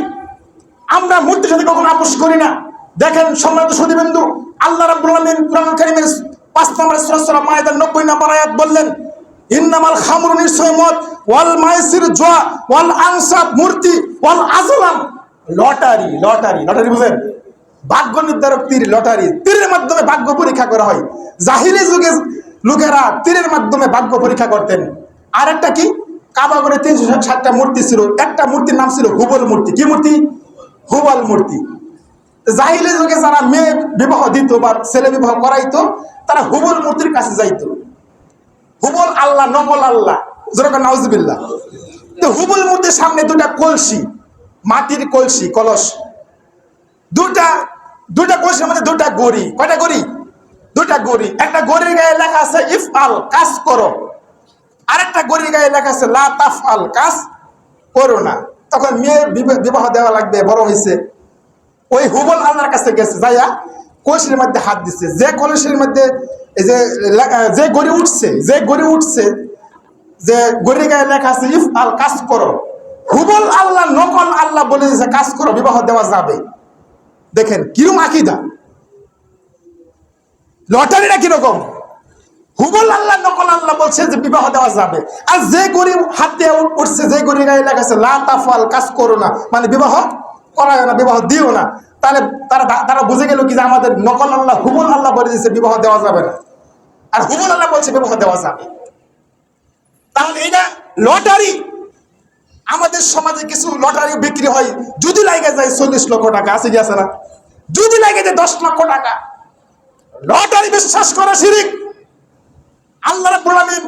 আমরা মূর্তির সাথে কখনো আপোষ করি না। দেখেন সম্মানিত সুধীবৃন্দু, আল্লাহ রাব্বুল আলামিন কুরআন কারীমের 5 নম্বর সূরা মায়েদার 90 নম্বর আয়াত বললেন, ইন্নামাল খামরু, নিশ্চয় মদ, ওয়াল মাইসির জুয়া, ওয়াল আনসাব মূর্তি, ওয়াল আজলাম লটারি বুঝেন, ভাগ্য নির্ধারক তীর, তীরের মাধ্যমে ভাগ্য পরীক্ষা করা হয়। জাহিলি যুগে লোকেরা তীরের মাধ্যমে ভাগ্য পরীক্ষা করতেন। আর একটা কি, কাবাগরে 360টা মূর্তি ছিল, একটা মূর্তির নাম ছিল হুবল মূর্তি। কি মূর্তি? হুবল মূর্তি। জাহিলি যুগে যারা মেয়ে বিবাহ দিত বা ছেলে বিবাহ করাইতো, তারা হুবল মূর্তির কাছে যাইতো। হুবল আল্লাহ, নকল আল্লাহ, যেরকম নাউজুবিল্লাহ। তো হুবল মূর্তির সামনে দুটা কলসি, মাটির কলসি, কলস, দুটা কলসির মধ্যে দুটা গড়ি। কয়টা গড়ি? দুটা গড়ি। একটা গড়ির গায়ে লেখা আছে ইফআল, কাজ করো, আরেকটা গড়ির গায়ে লেখা আছে লা তাফআল, কাজ করো না। তখন মেয়ে বিবাহ দেওয়া লাগবে, বড় হয়েছে, ওই হুবল আল্লাহর কাছে গেছে, যাইয়া কলসির মধ্যে হাত দিচ্ছে। যে কলসির মধ্যে যে গড়ি উঠছে, যে গড়ির গায়ে লেখা আছে ইফআল, কাজ করো, হুবল আল্লাহ, নকল আল্লাহ বলে দিয়েছে কাজ করো, বিবাহ দেওয়া যাবে। দেখেন কিরকম আকীদা, লটারিটা কিরকম। হুবল আল্লাহ, নকল আল্লাহ বলছে যে বিবাহ দেওয়া যাবে, আর যে গরিব হাতে উঠছে, যে গরিব গায়ে লেখা আছে লা তাফআল, কাজ করো না, মানে বিবাহ করা না, বিবাহ দিও না। তাহলে তারা বুঝে গেল কি যে আমাদের নকল আল্লাহ, হুবল আল্লাহ বলে দিয়েছে বিবাহ দেওয়া যাবে না, আর হুবল আল্লাহ বলছে বিবাহ দেওয়া যাবে। তাহলে এটা লটারি। আমাদের সমাজে কিছু লটারি বিক্রি হয়, যদি লাগে যায় 40 লক্ষ টাকা, আছে কি আছে না? যদি লাগে যায় 10 লক্ষ টাকা, লটারি বিশ্বাস করা শিরক। আল্লাহ রাব্বুল আলামিন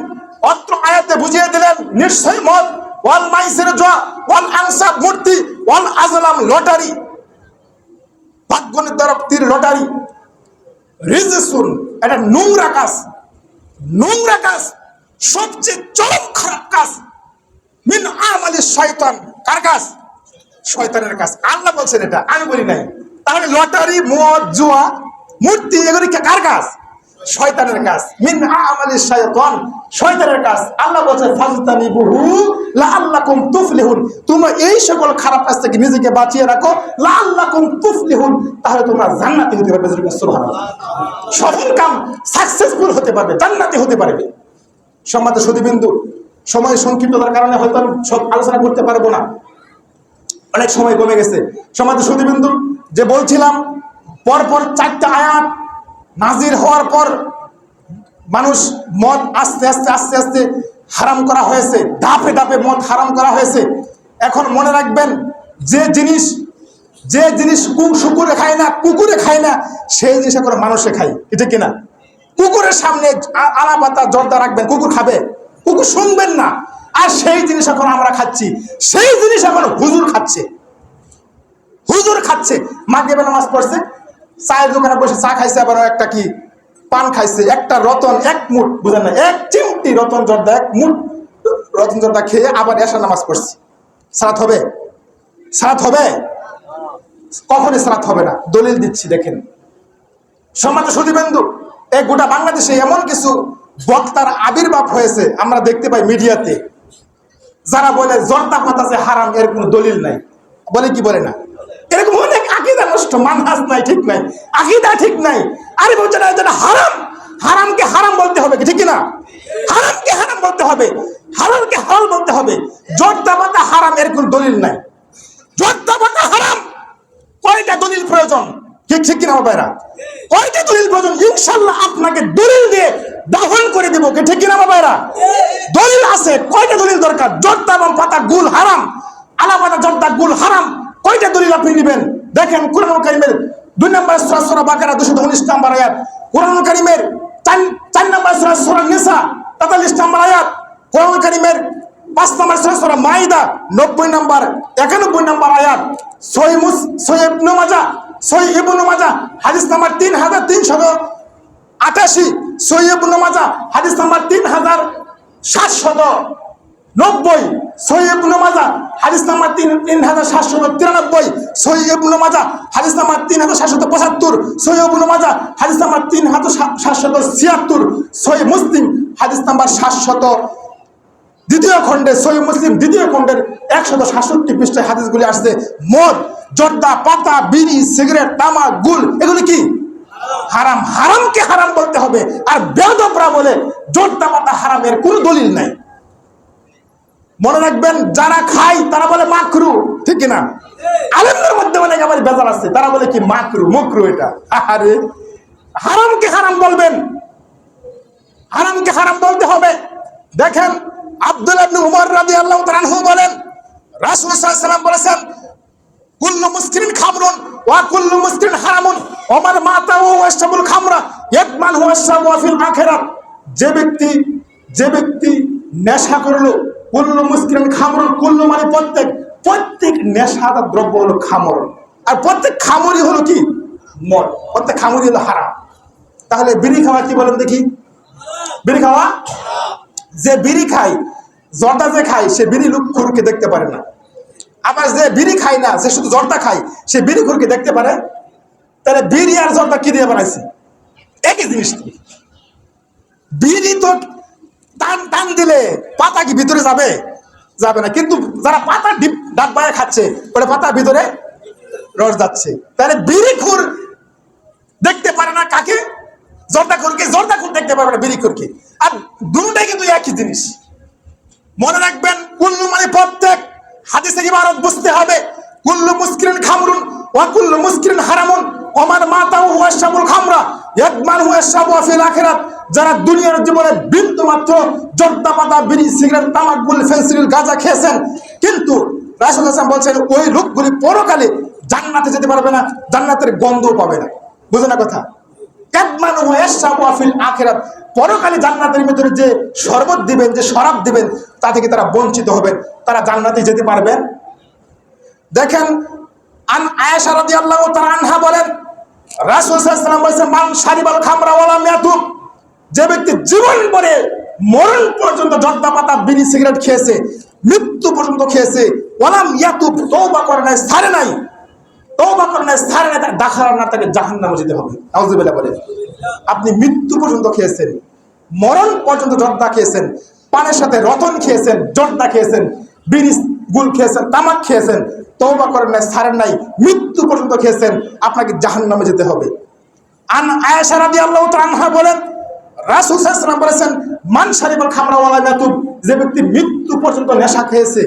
অত্র আয়াতে বুঝিয়ে দিলেন, নিশ্চয় মদ, ওয়াল মাইসির জুয়া ওয়াল আনসাব মূর্তি ওয়াল আজলাম লটারি, ভাগ্য নির্ধারক তীর লটারি, রিজসুন, এটা নোংরা কাজ, নোংরা কাজ, সবচেয়ে চরম খারাপ কাজ, মিন আমালি শয়তান, কার কাজ? শয়তানের কাজ। আল্লাহ বলছেন, এটা আমি বলি নাই। তাহলে লটারি, মদ, জুয়া, মূর্তি, এগুলি কার কাজ? শয়তানের কাজ। মিন আমালি শয়তান, শয়তানের কাজ। আল্লাহ বলছে ফাজতানিবুহু লাআল্লাকুম তুফলিহুন, তোমরা এই সকল খারাপ কাজ থেকে নিজেকে বাঁচিয়ে রাখো, লাআল্লাকুম তুফলিহুন, তাহলে তোমরা জান্নাতি হতে পারবে। সুবহানাল্লাহ, সফল কাম, সাকসেসফুল হতে পারবে, জান্নাতি হতে পারবে। সম্মানিত সুধীবৃন্দু, সময় সংক্ষিপ্ততার কারণে হয়তো আমি সব আলোচনা করতে পারবো না, অনেক সময় কমে গেছে। সম্মানিত সুধীবৃন্দু, যে বলছিলাম পরপর 4টা আয়াত নাজির হওয়ার পর মানুষ মদ আস্তে আস্তে আস্তে আস্তে হারাম করা হয়েছে, ধাপে ধাপে মদ হারাম করা হয়েছে। এখন মনে রাখবেন, যে জিনিস শুকুরে খায় না, কুকুরে খায় না, সেই জিনিস এখন মানুষে খায়, এটা কিনা? কুকুরের সামনে আলা পাতা জর্দা রাখবেন, কুকুর খাবে? কুকুর শুনবেন না। আর সেই জিনিস এখন আমরা খাচ্ছি, সেই জিনিস এখন হুজুর খাচ্ছে, হুজুর খাচ্ছে। মাগরিবে নামাজ পড়ছে, চায়ের দোকানে বসে চা খাইছে, আবার একটা কি পান খাইছে, একটা রতন, এক মুঠ, বুঝেন না, এক চিমটি রতন জর্দা, এক মুঠ রতন জর্দা খেয়ে আবার এশার নামাজ পড়ছে। সালাত হবে? সালাত হবে? কখনই সালাত হবে না। দলিল দিচ্ছি, দেখেন। সম্মানিত সুধীবৃন্দু, এই গোটা বাংলাদেশে এমন কিছু বক্তার আবির্ভাব হয়েছে, আমরা দেখতে পাই মিডিয়াতে, যারা বলে জর্দা পাতা যে হারাম, এর কোনো দলিল নাই। বলে কি বলে না? এরকম অনেক আকীদা নষ্ট, মানহাজ নাই, ঠিক নাই, আকীদা ঠিক নাই। আরে বলছে না, যেটা হারাম, হারামকে হারাম বলতে হবে, ঠিক না? হারামকে হারাম বলতে হবে, হালালকে হালাল বলতে হবে। জর্দা পাতা হারাম, এর কোনো দলিল নাই। জর্দা পাতা হারাম, কয়টা দলিল প্রয়োজন? ঠিক কিনা ভাইরা? কয়টা দলিল প্রয়োজন? ইনশাআল্লাহ আপনাকে দলিল দিয়ে দাফন করে দেবো, ঠিক কিনা ভাইরা? দলিল আছে। কয়টা দলিল দরকার? জর্দা এবং পাতা গুল হারাম, আলা পাতা জর্দা গুল হারাম, কয়টা দলিল আপনি নেবেন? দেখেন কুরআনুল কারীমের 2 নম্বর সূরা সূরা বাকারা 219 নম্বর আয়াত, কুরআনুল কারীমের 4 নম্বর সূরা সূরা নিসা 43 নম্বর আয়াত, কুরআনুল কারীমের 5 নম্বর সূরা সূরা মাইদা 90 নম্বর 91 নম্বর আয়াত, সহিহ ইবনে মাজাহ হাদিস নাম্বার 3388, সহিহ ইবনে মাজাহ হাদিস নাম্বার 3790, সহিহ ইবনে মাজাহ হাদিস নাম্বার 3793, সহিহ ইবনে মাজাহ হাদিস নাম্বার 3775, সহিহ ইবনে মাজাহ হাদিস নাম্বার 3776, সহিহ মুসলিম হাদিস নাম্বার 700 দ্বিতীয় খণ্ডে, সহিহ মুসলিম দ্বিতীয় খণ্ডের 167 পৃষ্ঠায় হাদিসগুলি আসছে। মদ, জর্দা পাতা, বিড়ি, সিগারেট, তামাক, গুল, এগুলি কি হারাম। হারামকে হারাম বলতে হবে। আর বেয়াদবরা বলে জর্দা পাতা হারাম, এর কোনো দলিল নাই। মনে রাখবেন, যারা খায় তারা বলে মাকরু, ঠিক কিনা? আলেমদের মধ্যে অনেক আমার বেজার আছে, তারা বলে কি মাকরু, মকরু। এটা আরে হারামকে হারাম বলবেন, হারামকে হারাম বলতে হবে। দেখেন, আব্দুল্লাহ ইবনে উমর রাদিয়াল্লাহু তাআলা আনহু বলেন, রাসূল সাল্লাল্লাহু আলাইহি ওয়াসাল্লাম বলেছেন, কুল্লু মুসকিরিন খামরুন ওয়া কুল্লু মুসকিরিন হারামুন ওয়া মান মাতা ওয়া ইয়াশরাবুল খামরা ইয়াতমান হুয়া শাবু ফিল আখিরাত। যে ব্যক্তি নেশা করলো, কুল্লু মুসকিরিন খামরুন, কুল্লু মানে প্রত্যেক নেশাদার দ্রব্য হলো খামর, আর প্রত্যেক খামরই হলো কি মদ, প্রত্যেক খামরই হলো হারাম। তাহলে বিড়ি খাওয়া কি বলেন দেখি? বিড়ি খাওয়া, যে বিড়ি খায়, জর্দা যে খায়, সে বিড়ি খুরকে দেখতে পারে না। আবার যে বিড়ি খায় না, সে শুধু জর্দা খায়, সে বিড়ি খুরকে দেখতে পারে। তাহলে বিড়ি আর জর্দা কি দিয়ে বানাইছে? একই জিনিস। বিড়ি তো টান দিলে পাতা কি ভিতরে যাবে? যাবে না। কিন্তু যারা পাতা ডাক বায়ে খাচ্ছে, ওটা পাতার ভিতরে রস যাচ্ছে। তাহলে বিড়ি খুর দেখতে পারে না কাকে? জর্দা খুরকে। জর্দা খুর দেখতে পারবে না বিড়ি খুরকে। আর দুটোটাই কিন্তু একই জিনিস। মনে রাখবেন, কুল্লু মানে প্রত্যেক। হাদিসের ইবারত বুঝতে হবে। কুল্লু মুসকিরিন খামরুন ওয়া কুল্লু মুসকিরিন হারামুন ওয়া মান মাতাহু হুয়া শাবুল খামরা ইয়াদমান হুয়া শাবু ফিল আখিরাত। যারা দুনিয়ার জীবনে বিন্দু মাত্র জর্দা পাতা, বিড়ি, সিগারেট, তামাক, গুল, ফেন্সিডিল, গাঁজা খেয়েছেন, কিন্তু রাসূল সাল্লাল্লাহু আলাইহি ওয়াসাল্লাম বলছেন ওই লোকগুলি পরকালে জান্নাতে যেতে পারবে না, জান্নাতের গন্ধও পাবে না। বুঝেন না কথা? কাদমানু ইয়াশরাবু ফিল আখিরাত, পরকালে জান্নাতের ভিতরে যে শরবত দিবেন, যে শরাব দিবেন, তা থেকে তারা বঞ্চিত হবেন, তারা জান্নাতে যেতে পারবেন। দেখেন আন আয়েশা রাদিয়াল্লাহু তাআলা আনহা বলেন, রাসূল সাল্লাল্লাহু আলাইহি ওয়াসাল্লাম বলেছেন, মান শারিবাল খামরা ওয়ালাম ইয়াতুব, যে ব্যক্তি জীবন ভরে মরণ পর্যন্ত জর্দা পাতা বিড়ি সিগারেট খেয়েছে, মৃত্যু পর্যন্ত খেয়েছে, ওয়ালাম ইয়াতুব, তওবা করে নাই, ছাড়ে নাই, তওবা করে নাই, ছাড়ে নাই, তাকে দাখালার না, তাকে জাহান্নামে যেতে হবে। আউযুবিল্লাহ বলে। আপনি মৃত্যু পর্যন্ত খেয়েছেন, মরণ পর্যন্ত জর্দা খেয়েছেন, পানের সাথে রতন খেয়েছেন, জর্দা খেয়েছেন, বিড়ি গুল খেয়েছেন, তামাক খেয়েছেন, তওবা করেন নাই, ছাড়েন নাই, মৃত্যু পর্যন্ত খেয়েছেন, আপনাকে জাহান্নামে যেতে হবে। আন আয়েশা রাদিয়াল্লাহু তাআলা আনহা বলেন, রাসূল সাল্লাল্লাহু আলাইহি ওয়াসাল্লাম বলেছেন, মান শারিবাল খামরা ওয়ালা ইয়াতুব, যে ব্যক্তি মৃত্যু পর্যন্ত নেশা খেয়েছে,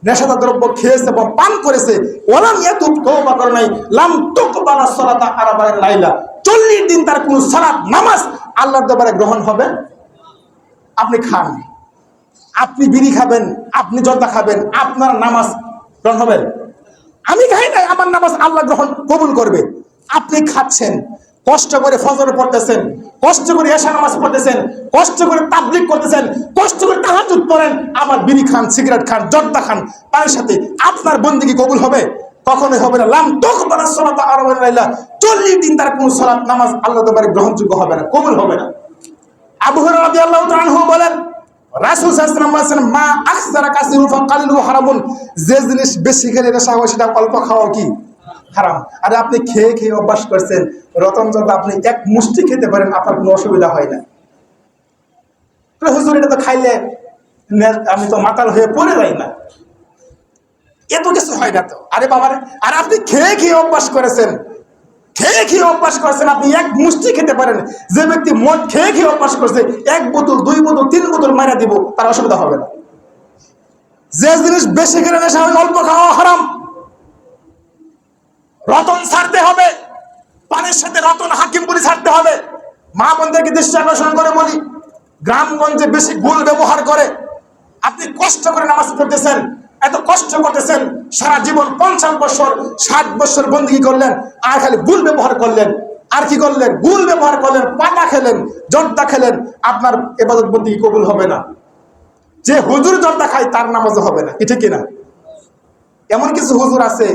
নেশাদার দ্রব্য খেয়েছে বা পান করেছে, ওয়ালাম ইয়াতুব, তওবা করে নাই, লাম তুকবালা সালাতা আরবাইন লাইলা, 40 দিন তার কোনো সালাত নামাজ আল্লাহর দরবারে গ্রহণ হবে। আপনি খান, আপনি বিড়ি খাবেন, আপনি জর্দা খাবেন, আপনার নামাজ গ্রহণ হবে? আমি খাই নাই, আমার নামাজ আল্লাহ গ্রহণ কবুল করবে। আপনি খাচ্ছেন, কষ্ট করে ফজর পড়তেছেন, কষ্ট করে এশা নামাজ পড়তেছেন, কষ্ট করে তাবলীগ করতেছেন, কষ্ট করে তাহাজ্জুদ পড়েন, আবার বিড়ি খান, সিগারেট খান, জর্দা খান, পানের সাথে, আপনার বন্দেগী কবুল হবে? কখনোই হবে না। লাম তুকবালা সালাতু আরবাইন লাইলা, 40 দিন তার কোনো সালাত নামাজ আল্লাহ দরবারে গ্রহণযোগ্য হবে না, কবুল হবে না। আবু হুরায়রা রাদিয়াল্লাহু তাআলা আনহু বলেন, রাসূল সাল্লাল্লাহু আলাইহি ওয়াসাল্লাম বলেছেন, মা আকসারা কাসিরু ফাকালিলু হারামুন, যে জিনিস বেশি খেলে নেশা হয় সেটা অল্প খাওয়া কি হারাম। আরে আপনি খেয়ে খেয়ে অভ্যাস করছেন, রতন জর্দা আপনি এক মুষ্টি খেতে পারেন, আপনার কোনো অসুবিধা হয় না। হুজুর এটা তো খাইলে আমি তো মাতাল হয়ে পড়ে যাই না, এত কিছু হয় না তো। আরে বাবারে, আর আপনি খেয়ে খেয়ে অভ্যাস করেছেন, খেয়ে খেয়ে অভ্যাস করেছেন, আপনি এক মুষ্টি খেতে পারেন। যে ব্যক্তি মদ খেয়ে খেয়ে অভ্যাস করছে, 1 বোতল 2 বোতল 3 বোতল মারা দিব, তার অসুবিধা হবে না। যে জিনিস বেশি খেলে নেশা হয়, অল্প খাওয়া হারাম। রতন ছাড়তে হবে, পানের সাথে রতন হাকিম বলি ছাড়তে হবে। মা বোনদেরকে দৃষ্টি আকর্ষণ করে বলি, গ্রামগঞ্জে বেশি গুল ব্যবহার করে। আপনি কষ্ট করে নামাজ পড়তেছেন, এত কষ্ট করতেছেন, সারা জীবন 50 বছর 60 বছর বন্দেগী করলেন, আর খালি গুল ব্যবহার করলেন। আর কি করলেন? গুল ব্যবহার করলেন, পাতা খেলেন, জর্দা খেলেন, আপনার ইবাদত বন্দেগী কবুল হবে না। যে হুজুর জর্দা খায় তার নামাজও হবে না, কি ঠিক কিনা? এমন কিছু হুজুর আছে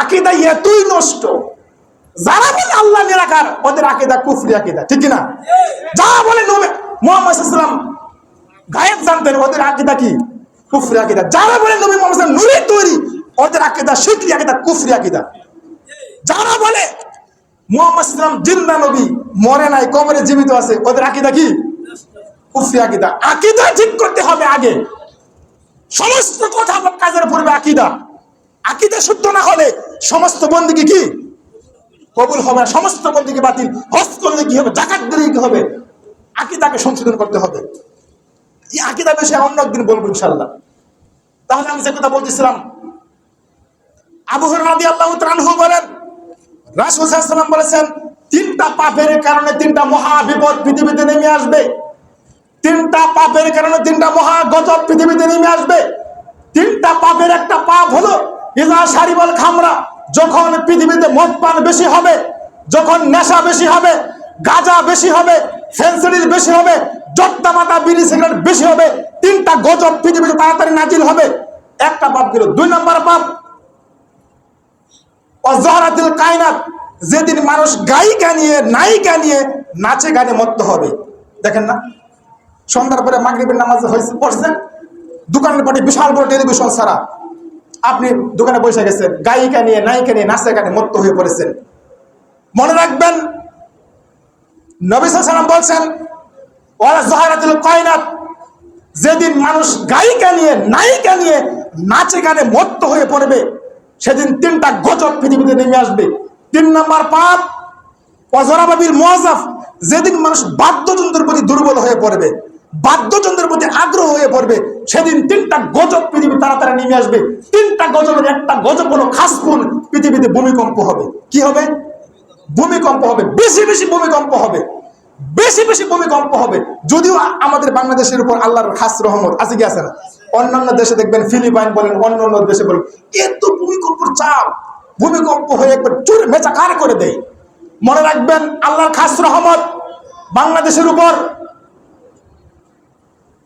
আকীদা এতই নষ্ট, যারা বলে আল্লাহ নিরাকার, ওদের আকীদা কুফরি আকীদা, ঠিক কিনা? যারা বলে নবী মুহাম্মদ সাল্লাল্লাহু আলাইহি ওয়াসাল্লাম গায়েব জানতেন, ওদের আকীদা কি? কুফরি আকীদা। যারা বলে নবী মুহাম্মদ সাল্লাল্লাহু আলাইহি ওয়াসাল্লাম নূরের তৈরি, ওদের আকীদা শিরকি আকীদা, কুফরি আকীদা। যারা বলে মুহাম্মদ সাল্লাল্লাহু আলাইহি ওয়াসাল্লাম জিন্দা নবী, মরে নাই, কবরে জীবিত আছে, ওদের আকীদা কি? কুফরি আকীদা। আকীদা ঠিক করতে হবে আগে, সমস্ত কথা কাজের পূর্বে আকীদা। আকীদা শুদ্ধ না হলে সমস্ত বন্দেগী কি কবুল হবে না, সমস্ত বন্দেগী বাতিল। হজ করলে কি হবে, যাকাত দিলে কি হবে? আকীদাকে সংশোধন করতে হবে। এই আকীদা বিষয়ে অন্য একদিন বলবো ইনশাআল্লাহ। তাহলে আমি যে কথা বলতেছিলাম, আবু হুরায়রা রাদিয়াল্লাহু তাআলা আনহু বলেন, রাসূল সাল্লাল্লাহু আলাইহি ওয়াসাল্লাম বলেছেন, 3টা পাপের কারণে 3টা মহা বিপদ পৃথিবীতে নেমে আসবে। 3টা পাপের কারণে 3টা মহা গজব পৃথিবীতে নেমে আসবে। 3টা পাপের একটা পাপ হলো ইজা শারিবাল খামরা, যখন পৃথিবীতে মদ পান বেশি হবে, যখন নেশা বেশি হবে, গাঁজা বেশি হবে, ফেন্সিডিল বেশি হবে, জর্দা মাতা বিড়ি সিগারেট বেশি হবে, 3টা গজব পৃথিবীতে তাড়াতাড়ি নাজিল হবে। একটা পাপ গেল। 2 নম্বর পাপ অজহরাতিল কায়নাত, যেদিন মানুষ গায়িকা নিয়ে নায়িকা নিয়ে নাচে গানে মত্ত হবে। দেখেন না, সন্ধ্যার পরে মাগরিবের নামাজ হয়েছে, পড়ছেন, দোকানের পরে বিশাল বড় টেলিভিশন ছাড়া, আপনি দোকানে বসে গেছেন, গায়িকা নিয়ে নায়িকা নিয়ে নাচে গানে মত্ত হয়ে পড়েছেন। মনে রাখবেন, নবী সাল্লাল্লাহু আলাইহি ওয়াসাল্লাম বলছেন, ওয়ালা যহারাতুল কায়নাত, যেদিন মানুষ গায়িকা নিয়ে নায়িকা নিয়ে নাচে গানে মত্ত হয়ে পড়বে, সেদিন 3টা গজব পৃথিবীতে নেমে আসবে। 3 নম্বর পাপ ওয়াজরাবাবিল মুআযাফ, যেদিন মানুষ বাদ্যযন্ত্রের প্রতি দুর্বল হয়ে পড়বে, বাদ্যযন্ত্রের প্রতি আগ্রহ হয়ে পড়বে, সেদিন 3টা গজব পৃথিবী তাড়াতাড়ি নেমে আসবে। 3টা গজবের একটা গজব হলো খাসফুন, পৃথিবীতে ভূমিকম্প হবে। কি হবে? ভূমিকম্প হবে, বেশি বেশি ভূমিকম্প হবে, বেশি বেশি ভূমিকম্প হবে। যদিও আমাদের বাংলাদেশের উপর আল্লাহর খাস রহমত আছে, কি আছে না? অন্যান্য দেশে দেখবেন, ফিলিপাইন বলেন, অন্যান্য দেশে বলেন, এত ভূমিকম্পের চাপ, ভূমিকম্প হয়ে একবার চুর মেচাকার করে দেয়। মনে রাখবেন, আল্লাহর খাস রহমত বাংলাদেশের উপর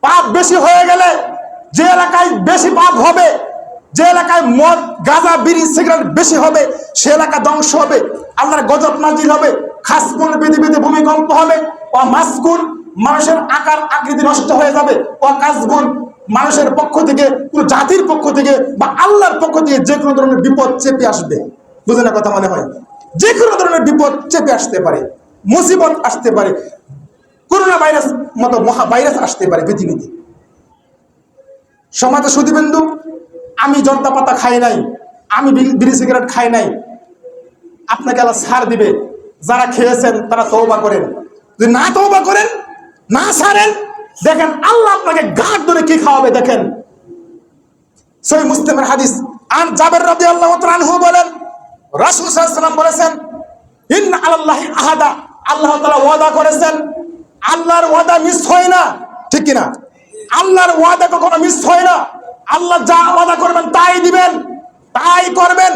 পাপ বেশি হয়ে গেলে, যে এলাকায় বেশি পাপ হবে, যে এলাকায় মদ গাঁজা বিড়ি সিগারেট বেশি হবে, সে এলাকা ধ্বংস হবে, আল্লাহর গজব নাজিল হবে, খাসকুন পৃথিবীতে ভূমিকম্প হবে, ও মাসকুন মানুষের আকার আকৃতি নষ্ট হয়ে যাবে, ও কাসগুন মানুষের পক্ষ থেকে, কোন জাতির পক্ষ থেকে বা আল্লাহর পক্ষ থেকে যে কোনো ধরনের বিপদ চেপে আসবে। বুঝে না কথা মনে হয়? যে কোনো ধরনের বিপদ চেপে আসতে পারে, মুসিবত আসতে পারে, করোনা ভাইরাস মতো মহা ভাইরাস আসতে পারে পৃথিবীতে। সমাজে সুধীবৃন্দু, আমি জর্দা পাতা খাই নাই, আমি বিড়ি সিগারেট খাই নাই, আপনাকে আল্লাহ ছাড় দিবে। যারা খেয়েছেন তারা তওবা করেন, যদি না তওবা করেন, না ছাড়েন, দেখেন আল্লাহ আপনাকে গাঁট ধরে কি খাওয়াবে। দেখেন সহিহ মুসলিমের হাদিস, আন জাবের রাদিয়াল্লাহু তাআলা আনহু বলেন, রাসূল সাল্লাল্লাহু আলাইহি ওয়াসাল্লাম বলেছেন, ইন্না আলাল্লাহি আহাদা, আল্লাহ তাআলা ওয়াদা করেছেন, আল্লাহর ওয়াদা মিস হয় না, ঠিক কি না? আল্লাহর ওয়াদা কখনো মিস হয় না। আল্লাহ যা ওয়াদা করবেন তাই দিবেন, তাই করবেন।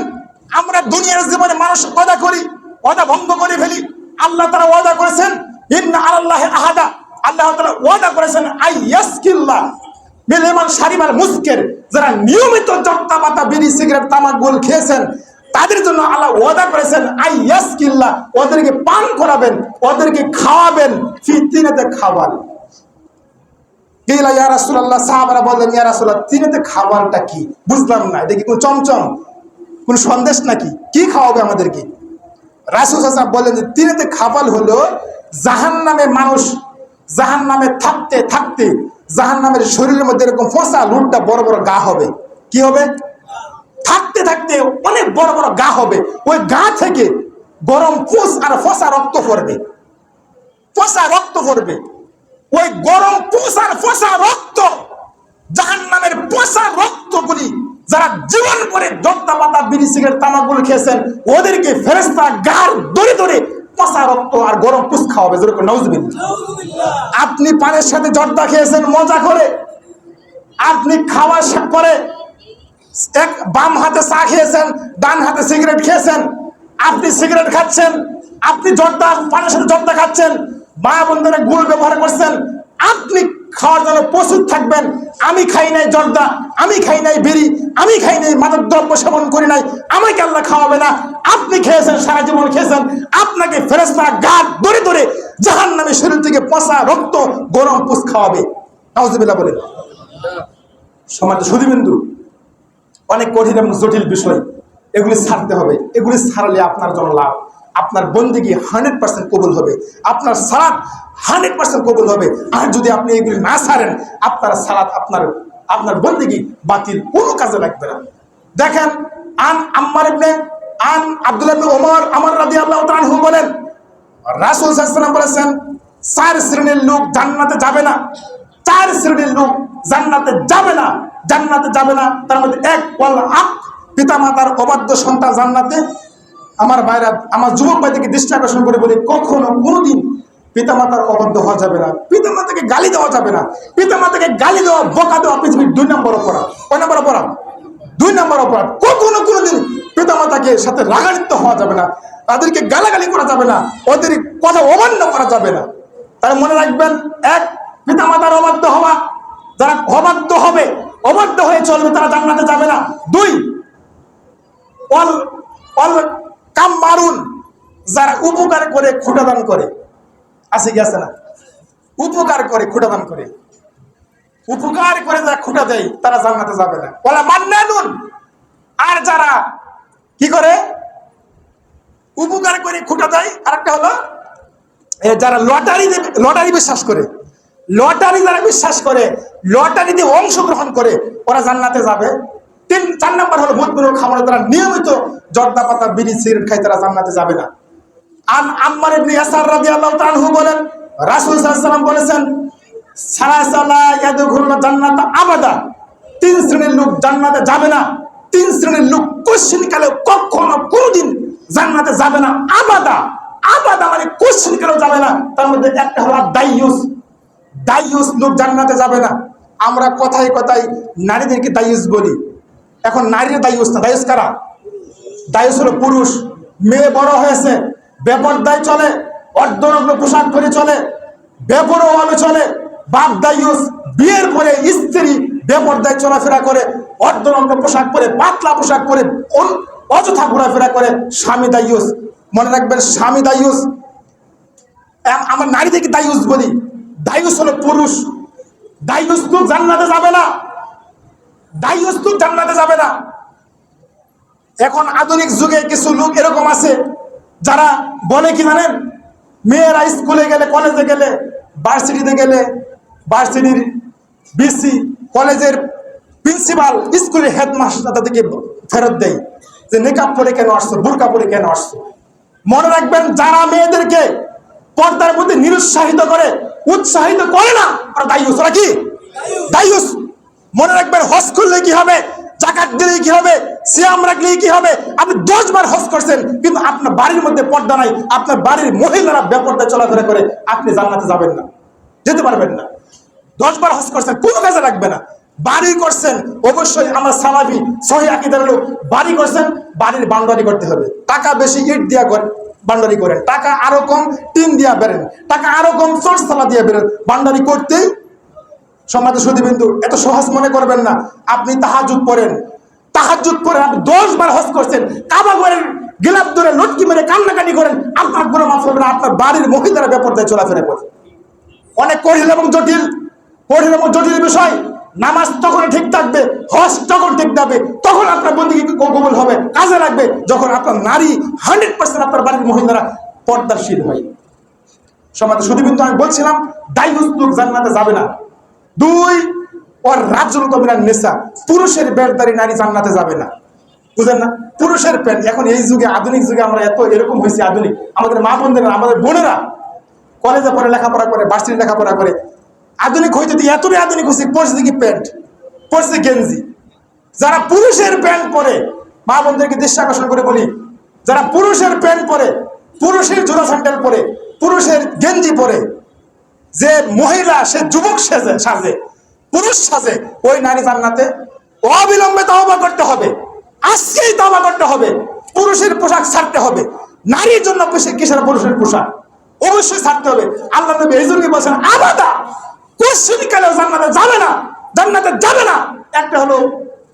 আমরা দুনিয়ার জীবনে মানুষ ওয়াদা করি, ওয়াদা ভঙ্গ করে ফেলি। আল্লাহ তাআলা ওয়াদা করেছেন, ইন্না আলাল্লাহি আহাদা, আল্লাহ তাআলা ওয়াদা করেছেন, আইয়াসকিল্লাহ বিলিমান শারিবাল মুসকির, যারা নিয়মিত জর্দা পাতা বিড়ি সিগারেট তামাক গোল খেয়েছেন তাদের জন্য আল্লাহ ওয়াদা করেছেন, আইয়াসকিল্লাহ, ওদেরকে পান করাবেন, ওদেরকে খাওয়াবেন, ফিতনাতে খাওয়ান। কিলা ইয়া রাসূলুল্লাহ, সাহাবারা বললেন, ইয়া রাসূলুল্লাহ তিনেতে খাবারটা কি? বুঝলাম না, এটা কি কোন চমচম, কোন সন্দেশ নাকি? কি খাওয়াবে আমাদেরকে? রাসূল সাল্লাল্লাহু আলাইহি ওয়াসাল্লাম বললেন যে তিনেতে খাবার হলো জাহান্নামে মানুষ জাহান্নামে থাকতে থাকতে জাহান্নামের শরীরের মধ্যে এরকম ফসা লুটটা বড় বড় গা হবে। কি হবে? থাকতে থাকতে অনেক বড় বড় গা হবে, ওই গা থেকে গরম ফুস আর ফসা রক্ত পড়বে, ফসা রক্ত পড়বে। ওই গরম পুষ আর ফসা রক্ত, জাহান্নামের পচা রক্তগুলি যারা জীবন পরে জর্দা পাতা বিড়ি সিগারেট তামাকগুলো খেয়েছেন, ওদেরকে ফেরেশতা গার ধরে ধরে পচা রক্ত আর গরম পুষ খাওয়াবে। যেরকম নাউজুবিল্লাহ। আপনি পানের সাথে জর্দা খেয়েছেন মজা করে, আপনি খাওয়ার পরে এক বাম হাতে চা খেয়েছেন, ডান হাতে সিগারেট খেয়েছেন, আপনি সিগারেট খাচ্ছেন, আপনি জর্দা পানের সাথে জর্দা খাচ্ছেন, মা বন্ধুরা গুল ব্যবহার করছেন, আপনি খাওয়ার জন্য প্রস্তুত থাকবেন। আমি খাই নাই জর্দা, আমি খাই নাই বিড়ি, আমি খাই নাই মাদক দ্রব্য সেবন করি নাই, আমাকে আল্লাহ খাওয়াবে না। আপনি খেয়েছেন, সারা জীবন খেয়েছেন, আপনাকে ফেরেশতা গাঁট ধরে ধরে জাহান্নামের শরীর থেকে পচা রক্ত গরম পুষ খাওয়াবে। নাউজুবিল্লাহ বলেন। সমাজ সুধীবৃন্দু, অনেক কঠিন এবং জটিল বিষয়, এগুলি ছাড়তে হবে। এগুলি ছাড়লে আপনার জন্য লাভ, আপনার বন্দেগী 100% কবুল হবে, আপনার সালাত 100% কবুল হবে। আর যদি আপনি এগুলি না ছাড়েন, আপনার সালাত আপনার বন্দেগী বাতিল, কোনো কাজে লাগবে না। দেখেন, আব্দুল্লাহ ইবনে ওমর রাদিয়াল্লাহু তাআলা আনহু বলেন, রাসূল সাল্লাল্লাহু আলাইহি ওয়াসাল্লাম বলেছেন, 4 শ্রেণীর লোক জান্নাতে যাবে না, 4 শ্রেণীর লোক জান্নাতে যাবে না, জান্নাতে যাবে না। তার মধ্যে এক, ওয়াল আক, পিতামাতার অবাধ্য সন্তান জান্নাতে। আমার ভাইরা, আমার যুবক ভাইদেরকে দৃষ্টি আকর্ষণ করে বলি, কখনো কোনোদিন পিতামাতার অবাধ্য হওয়া যাবে না, পিতামাতাকে গালি দেওয়া যাবে না। পিতামাতাকে গালি দেওয়া, বকা দেওয়া পৃথিবীর 2 নম্বর অপরাধ। কয় নম্বর অপরাধ? 2 নম্বর অপরাধ। কখনো কোনোদিন পিতামাতাকে সাথে রাগান্বিত হওয়া যাবে না, তাদেরকে গালাগালি করা যাবে না, ওদের কথা অমান্য করা যাবে না। তাই মনে রাখবেন, এক, পিতামাতার অবাধ্য হওয়া, যারা অবাধ্য হবে, অবাধ্য হয়ে চলবে, তারা জান্নাতে যাবে না। 2, কাম মারুন, যারা উপকার করে ক্ষুধাদান করে, আছে কি আছে না? উপকার করে ক্ষুধাদান করে, উপকার করে যারা ক্ষুধা দেয় তারা জান্নাতে যাবে না। ওয়ালা মান্নানুন, আর যারা কি করে? উপকার করে ক্ষুধা দেয়। আরেকটা হলো যারা লটারি বিশ্বাস করে, লটারি যারা বিশ্বাস করে, লটারিতে অংশগ্রহণ করে, ওরা জান্নাতে যাবে। 4 নম্বর হলো ভূতগুলো খামারে তারা নিয়মিত জর্দা পাতা বিড়ি সিগারেট খায়, তারা জান্নাতে যাবে না। আম্মার ইবনে ইয়াসার রাদিয়াল্লাহু তাআলা আনহু বলেন, রাসূল সাল্লাল্লাহু আলাইহি ওয়াসাল্লাম বলেছেন, সালাসালা ইয়াদখুলুনা জান্নাতা আবাদা, 3 শ্রেণীর লোক জান্নাতে যাবে না। 3 শ্রেণীর লোক কোশ্চিনকালে কখনো কোনোদিন জান্নাতে যাবে না। আবাদা, আবাদা মানে কোশ্চিনকালেও যাবে না। তার মধ্যে একটা হলো দাইয়ুস, দাইয়ুস লোক জান্নাতে যাবে না। আমরা কথায় কথায় নারীদেরকে দাইয়ুস বলি, এখন নারীর দায়ুস না, দায়ুস কারা? দায়ুস হলো পুরুষ। মেয়ে বড় হয়েছে, বেপরদায় চলে, অর্ধনগ্ন পোশাক পরে চলে, বেপরোয়াভাবে চলে। বাপ দায়ুস বিয়ের পরে স্ত্রী বেপরদায় চলাফেরা করে, অর্ধনগ্ন পোশাক পরে, পাতলা পোশাক পরে অযথা ঘোরাফেরা করে। স্বামী দায়ুস। মনে রাখবেন, স্বামী দায়ুস। আমার নারীদেরকে দায়ুস বলি, দায়ুস হলো পুরুষ। দায়ুস তো জান্নাতে যাবে না, দায়ুস তো জান্নাতে যাবে না। এখন আধুনিক যুগে কিছু লোক এরকম আছে যারা বলে কি জানেন, মেয়েরা স্কুলে গেলে, কলেজে গেলে, ভার্সিটিতে গেলে, ভার্সিটির বিসি, কলেজের প্রিন্সিপাল, স্কুলের হেডমাস্টার তাদেরকে ফেরত দেয় যে নেকাব পরে কেন আসছো, বুরকা পরে কেন আসছো। মনে রাখবেন, যারা মেয়েদেরকে পর্দার প্রতি নিরুৎসাহিত করে, উৎসাহিত করে না, ওরা দায়ুস। ওরা কি দায়ুস। মনে রাখবেন, হজ করলে কি হবে, জাকাত দিলে কি হবে, সিয়াম রাখলে কি হবে। আপনি 10 বার হজ করছেন কিন্তু আপনার বাড়ির মধ্যে পর্দা নাই, আপনার বাড়ির মহিলারা বেপর্দায় চলাফেরা করে, আপনি জান্নাতে যাবেন না, যেতে পারবেন না। 10 বার হজ করছেন, কোনো কাজে লাগবে না। বাড়ি করছেন, অবশ্যই আমার সালাফি সহিহ আকীদার লোক, বাড়ি করছেন, বাড়ির বাউন্ডারি করতে হবে। টাকা বেশি ইট দিয়া বাউন্ডারি করেন, টাকা আরো কম টিন দিয়া বেরেন, টাকা আরো কম চোরসালা দিয়ে বেরেন, বাউন্ডারি করতেই। সম্মানিত সুধীবৃন্দু, এত সহজ মনে করবেন না। আপনি তাহাজ্জুদ পড়েন, তাহাজ্জুদ পড়েন, আপনি 10 বার হজ করছেন, কাবা ঘরের গিলাপ ধরে লটকি মেরে কান্নাকাটি করেন, আপনার গুনাহ মাফ হবে না। আপনার বাড়ির মহিলারা বেপরদায় চলাফেরা করে। অনেক কঠিন এবং জটিল, কঠিন এবং জটিল বিষয়। নামাজ তখন ঠিক থাকবে, হজ তখন ঠিক থাকবে, তখন আপনার বন্দেগী কবুল হবে, কাজে লাগবে, যখন আপনার নারী 100% আপনার বাড়ির মহিলারা পর্দাশীল হয়। সম্মানিত সুধীবৃন্দু, আমি বলছিলাম দায়ুস লোক জান্নাতে যাবে না। 2, ওর রাজুল কবিরান নেশা, পুরুষের বেশধারী নারী জান্নাতে যাবে না। বুঝেন না? পুরুষের প্যান্ট। এখন এই যুগে, আধুনিক যুগে আমরা এত এরকম হয়েছি, আধুনিক আমাদের মা বোনেরা, আমাদের বোনেরা কলেজে পড়ে, লেখাপড়া করে, ভার্সিটি লেখাপড়া করে, আধুনিক হইতে এতটাই আধুনিক হয়েছে, পড়ছে কি প্যান্ট, পড়ছে গেঞ্জি। যারা পুরুষের প্যান্ট পরে, মা বোনদেরকে দৃষ্টি আকর্ষণ করে বলি, যারা পুরুষের প্যান্ট পরে, পুরুষের জোড়া স্যান্ডেল পরে, পুরুষের গেঞ্জি পরে, যে মহিলা সে যুবক সাজে, পুরুষ সাজে, ওই নারী জান্নাতে অবিলম্বে তওবা করতে হবে, আজকেই তওবা করতে হবে। পুরুষের পোশাক ছাড়তে হবে। নারীর জন্য কিসের পুরুষের পোশাক অবশ্যই ছাড়তে হবে। আল্লাহ নবী এই জন্যই বলছেন, আবাদা কোশ্চিনকালেও জান্নাতে যাবে না, জান্নাতে যাবে না। একটা হলো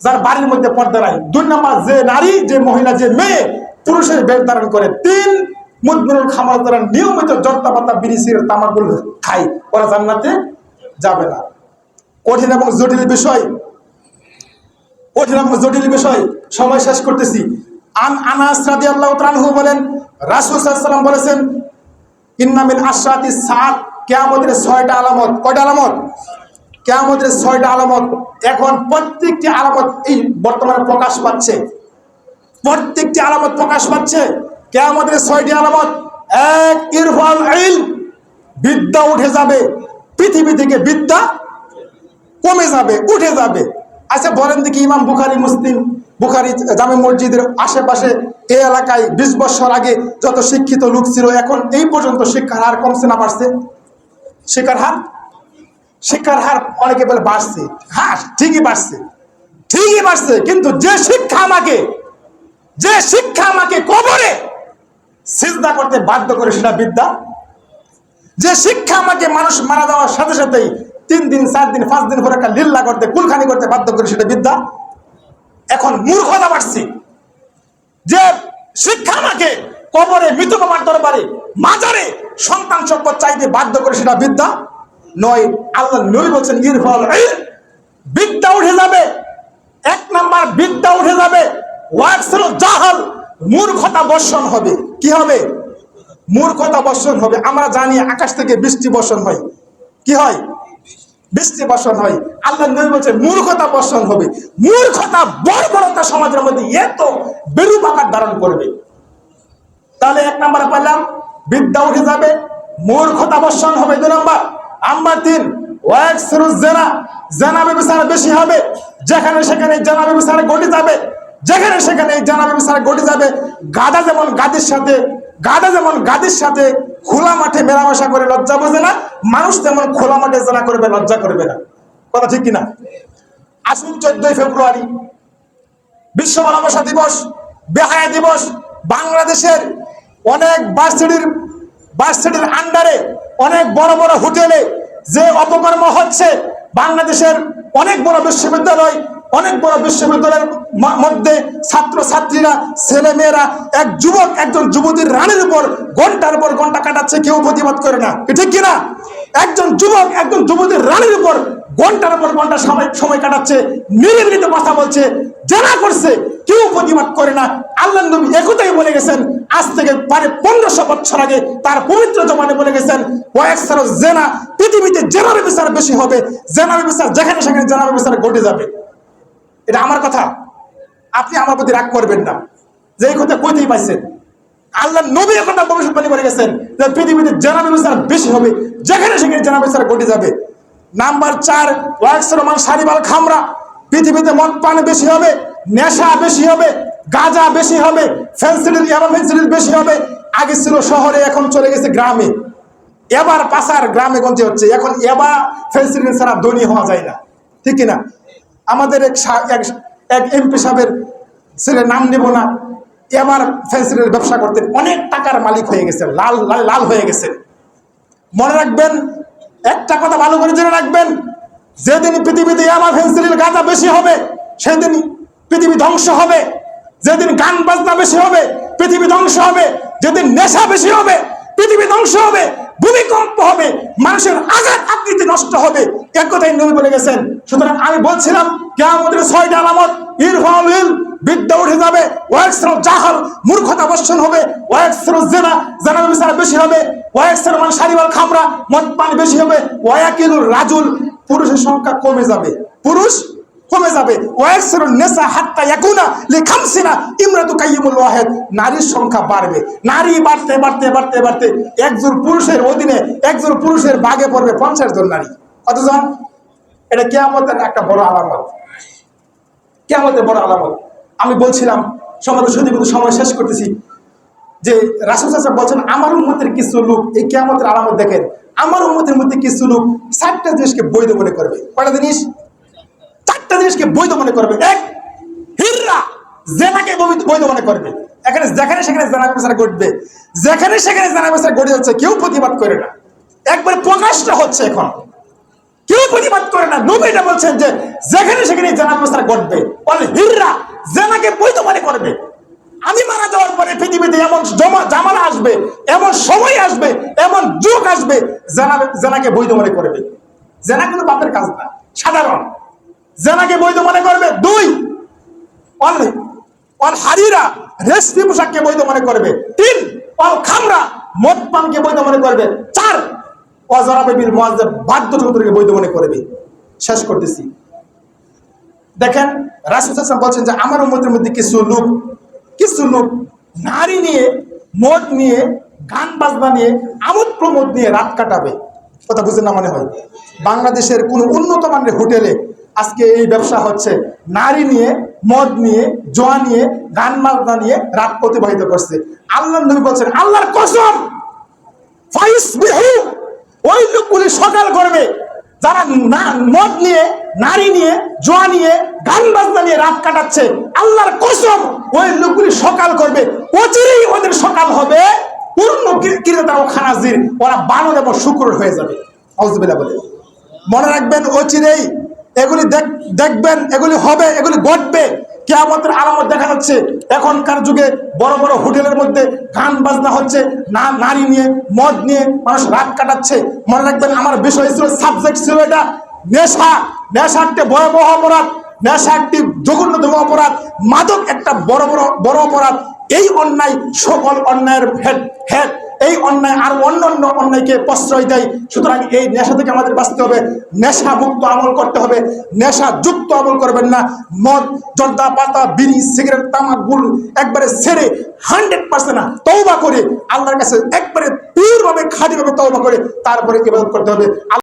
যার বাড়ির মধ্যে পর্দা নাই। 2 নম্বর, যে নারী, যে মহিলা, যে মেয়ে পুরুষের বেশ ধারণ করে। 3, মুদমিনুল খামার দ্বারা নিয়মিত জর্দা পাতা, বিড়ি, সিগারেট, তামাকগুলো খায়, ওরা জান্নাতে যাবে না। কঠিন এবং জটিল বিষয়, কঠিন এবং জটিল বিষয়। সময় শেষ করতেছি। আনাস রাদিয়াল্লাহু তাআলা আনহু বলেন, রাসূল সাল্লাল্লাহু আলাইহি ওয়াসাল্লাম বলেছেন, ইন্না মিন আশরাতিস সাআত, কিয়ামতের 6টা আলামত। কয়টা আলামত? কিয়ামতের 6টা আলামত। এখন প্রত্যেকটি আলামত এই বর্তমানে প্রকাশ পাচ্ছে, প্রত্যেকটি আলামত প্রকাশ পাচ্ছে। কিয়ামতের 6টি আলামত। 1, ইরফাল ইলম, বিদ্যা উঠে যাবে, পৃথিবী থেকে বিদ্যা কমে যাবে, উঠে যাবে। আচ্ছা বলেন দেখি, ইমাম বুখারী, মুসলিম, বুখারী জামে মসজিদের আশেপাশে এই এলাকায় 20 বছর আগে যত শিক্ষিত লোক ছিল, এখন এই পর্যন্ত শিক্ষার হার কমছে না বাড়ছে? শিক্ষার হার অনেকে বলে বাড়ছে। হ্যাঁ, ঠিকই বাড়ছে, ঠিকই বাড়ছে। কিন্তু যে শিক্ষা আমাকে কবরে সিজদা করতে বাধ্য করে, সেটা বিদ্যা। যে শিক্ষা আমাকে মানুষ মারা যাওয়ার সাথে সাথেই 3 দিন, 4 দিন, 5 দিন পরে একটা লিল্লা করতে, কুলখানি করতে বাধ্য করে, সেটা বিদ্যা। এখন মূর্খতা বাড়ছে। যে শিক্ষা আমাকে কবরে, মৃতকমার দরবারে, মাজারে সন্তান সম্পদ চাইতে বাধ্য করে, সেটা বিদ্যা নয়। আল্লাহ নবী বলছেন, ইরফাল ইলম, বিদ্যা উঠে যাবে। 1 নাম্বার, বিদ্যা উঠে যাবে। ওয়াকসুল জাহাল, মূর্খতা বর্ষণ হবে। কি হবে? মূর্খতা বর্ষণ হবে। আমরা জানি আকাশ থেকে বৃষ্টি বর্ষণ হয়। কি হয়? বৃষ্টি বর্ষণ হয়। আল্লাহ নবী বলছেন, মূর্খতা বর্ষণ হবে। মূর্খতা, বর্বরতা সমাজের মধ্যে এত বিরূপ আকার ধারণ করবে। তাহলে 1 নাম্বার পেলাম, বিদ্যা উঠে যাবে, মূর্খতা বর্ষণ হবে। 2 নাম্বার। নাম্বার 3, ওয়াকসুল জিনা, জিনা ব্যভিচার বেশি হবে। যেখানে সেখানে জিনা ব্যভিচার ঘটে যাবে, যেখানে সেখানে জিনা ব্যভিচার ঘটে যাবে। গাধা যেমন গাদির সাথে খোলা মাঠে মেলামেশা করে লজ্জা বোঝে না, মানুষ তেমন খোলা মাঠে জিনা করবে, লজ্জা করবে না। কথা ঠিক কিনা? আসুন 14 ফেব্রুয়ারি বিশ্ব ভালোবাসা দিবস, বেহায়া দিবস। বাংলাদেশের অনেক ভার্সিটির আন্ডারে অনেক বড় বড় হোটেলে যে অপকর্ম হচ্ছে, বাংলাদেশের অনেক বড় বিশ্ববিদ্যালয়, অনেক বড় বিশ্ববিদ্যালয়ের মধ্যে ছাত্র ছাত্রীরা, ছেলে মেয়েরা এক যুবক একজন যুবতীর রানের উপর ঘন্টার পর ঘন্টা কাটাচ্ছে, কেউ প্রতিবাদ করে না, ঠিক কিনা? একজন যুবক একজন যুবতীর রানের উপর ঘন্টার পর ঘন্টা সময় কাটাচ্ছে, নিরিবিলিতে কথা বলছে, জেনা করছে, কেউ প্রতিবাদ করে না। আল্লাহ নবী একথাই বলে গেছেন, আজ থেকে 1500 বছর আগে তার পবিত্র জবানে বলে গেছেন, ওয়াকসারু জেনা, পৃথিবীতে জেনার বিচার বেশি হবে, জেনার বিচার যেখানে সেখানে জেনার বিচার ঘটে যাবে। এটা আমার কথা, আপনি আমার প্রতি রাগ করবেন না, যে এই কথা কইতেই পাইছেন। আল্লাহ নবী এখন ভবিষ্যৎবাণী করে গেছেন যে পৃথিবীতে জেনা বিচার বেশি হবে, যেখানে সেখানে জেনা বিচার ঘটে যাবে। নাম্বার 4, ওয়াকসারু মান শারিবাল খামরা, পৃথিবীতে মদ পান বেশি হবে, নেশা বেশি হবে, গাঁজা বেশি হবে, ফেন্সিডিল ইয়াবা ফেন্সিডিল বেশি হবে। আগে ছিল শহরে, এখন চলে গেছে গ্রামে। এবার পাচার গ্রামে গঞ্জে হচ্ছে, এখন ইয়াবা ফেন্সিডিল ছাড়া ধনী হওয়া যায় না, ঠিক কিনা? আমাদের এক এমপি সাহেবের ছেলে, নাম নেব না, এবার ফেন্সিডিল ব্যবসা করতেন, অনেক টাকার মালিক হয়ে গেছেন, লাল লাল লাল হয়ে গেছেন। মনে রাখবেন, একটা কথা ভালো করে জেনে রাখবেন, যেদিন পৃথিবীতে ইয়াবা ফেন্সিডিল গাঁজা বেশি হবে সেদিন পৃথিবী ধ্বংস হবে। যেদিন গান বাজনা বেশি হবে পৃথিবী ধ্বংস হবে। যেদিন নেশা বেশি হবে পৃথিবী ধ্বংস হবে, ভূমিকম্প হবে, মানুষের আঘাত আকৃতি নষ্ট হবে, এক কথাই নবী বলে গেছেন। সুতরাং আমি বলছিলাম, কিয়ামতের 6টা আলামত, ইরফাউল ইলম, বিদ্যা উঠে যাবে, ওয়াকসারু জাহাল, মূর্খতা বর্ষণ হবে, ওয়াকসারু জিনা, জানা বিচার বেশি হবে, ওয়াকসারু মান শারিবাল খামরা, মদ পান বেশি হবে, ওয়ায়াকিলুর রাজুল, পুরুষের সংখ্যা কমে যাবে, পুরুষ কমে যাবে, ওয়াকসারু নিসা হাত্তা ইয়াকুনা লিখামসিনা ইমরাতু কাইয়িমুল ওয়াহিদ, নারীর সংখ্যা বাড়বে, নারী বাড়তে বাড়তে বাড়তে বাড়তে একজন পুরুষের অধীনে একজন পুরুষের ভাগে পড়বে 50 জন নারী। কতজন? এটা কিয়ামতের একটা বড় আলামত, কিয়ামতের বড় আলামত। আমি বলছিলাম, সময় শেষ করতেছি, যে রাসূল সাল্লাল্লাহু আলাইহি ওয়াসাল্লাম বলেন, আমার উম্মতের কিছু লোক, এই কিয়ামতের আলামত দেখেন, আমার উম্মতের মধ্যে কিছু লোক 4টা জিনিসকে বৈধ মনে করবে। কয়টা জিনিস? 4টা জিনিসকে বৈধ মনে করবে। এক, হিররা, জেনাকে বৈধ মনে করবে। এখানে যেখানে সেখানে জেনা বিচার ঘটবে, যেখানে সেখানে জেনা বিচার ঘটে যাচ্ছে, কেউ প্রতিবাদ করে না, একবার প্রকাশ্য হচ্ছে, এখন কেউ প্রতিবাদ করে না। নবী এটা বলছেন যে যেখানে সেখানে জেনা বিচার ঘটবে, বলে হিররা, জেনাকে বৈধ মনে করবে। আমি মারা যাওয়ার পরে পৃথিবীতে এমন জামানা আসবে, এমন সময় আসবে, এমন যুগ আসবে, জেনাকে বৈধ মনে করবে। জেনা কিন্তু বাপের কাজ না, সাধারণ, জেনাকে বৈধ মনে করবে। 2, অল হারিরা, রেশমি পোশাককে বৈধ মনে করবে। 3, অল খামরা, মদ পানকে বৈধ মনে করবে। 4, ওয়াজরাবে বিল মুআজ্জাব, বাদ্যযন্ত্রকে বৈধ মনে করবে। শেষ করতেছি, দেখেন রাসূল সাল্লাল্লাহু আলাইহি ওয়াসাল্লাম বলছেন যে আমার উম্মতের মধ্যে কিছু লোক নারী নিয়ে, মদ নিয়ে, গান বাজনা নিয়ে, আমোদ প্রমোদ নিয়ে রাত কাটাবে। কথা বুঝেন না? মনে হয় বাংলাদেশের কোন উন্নত মানের হোটেলে আজকে এই ব্যবসা হচ্ছে, নারী নিয়ে, মদ নিয়ে, জোয়া নিয়ে, গান বাজনা নিয়ে রাত অতিবাহিত করছে। আল্লাহর নবী বলছেন, আল্লাহর কসম, ফাইসবিহু, ওই লোকগুলি সকাল করবে যারা মদ নিয়ে, নারী নিয়ে, জোয়া নিয়ে, গান বাজনা নিয়ে রাত কাটাচ্ছে। আল্লাহর কসম, ওই লোকগুলি সকাল করবে, অচিরেই ওদের সকাল হবে পূর্ণ কিরাতা ও খানাজির, ওরা বানর এবং শুকর হয়ে যাবে। আউযুবিল্লাহ বলে মনে রাখবেন, অচিরেই এগুলি দেখবেন, এগুলি হবে, এগুলি ঘটবে। কিয়ামতের আলামত দেখা যাচ্ছে। এখনকার যুগে বড় বড় হোটেলের মধ্যে গান বাজনা হচ্ছে, নারী নিয়ে, মদ নিয়ে মানুষ রাত কাটাচ্ছে। মনে রাখবেন, আমার বিষয় ছিল, সাবজেক্ট ছিল এটা নেশা। নেশা একটি ভয়াবহ অপরাধ, নেশা একটি জঘন্যতম অপরাধ, মাদক একটা বড় অপরাধ। এই অন্যায় সকল অন্যায়ের হেড, এই অন্যায় আর অন্য অন্যায়কে প্রশ্রয় দেয়। সুতরাং এই নেশা থেকে আমাদের বাঁচতে হবে, নেশা মুক্ত আমল করতে হবে, নেশা যুক্ত আমল করবেন না। মদ, জর্দা, পাতা, বিড়ি, সিগারেট, তামাক, গুল একবারে ছেড়ে 100% তওবা করে আল্লাহর কাছে একবারে পিওর ভাবে, খাঁটি ভাবে তওবা করে তারপরে ইবাদত করতে হবে।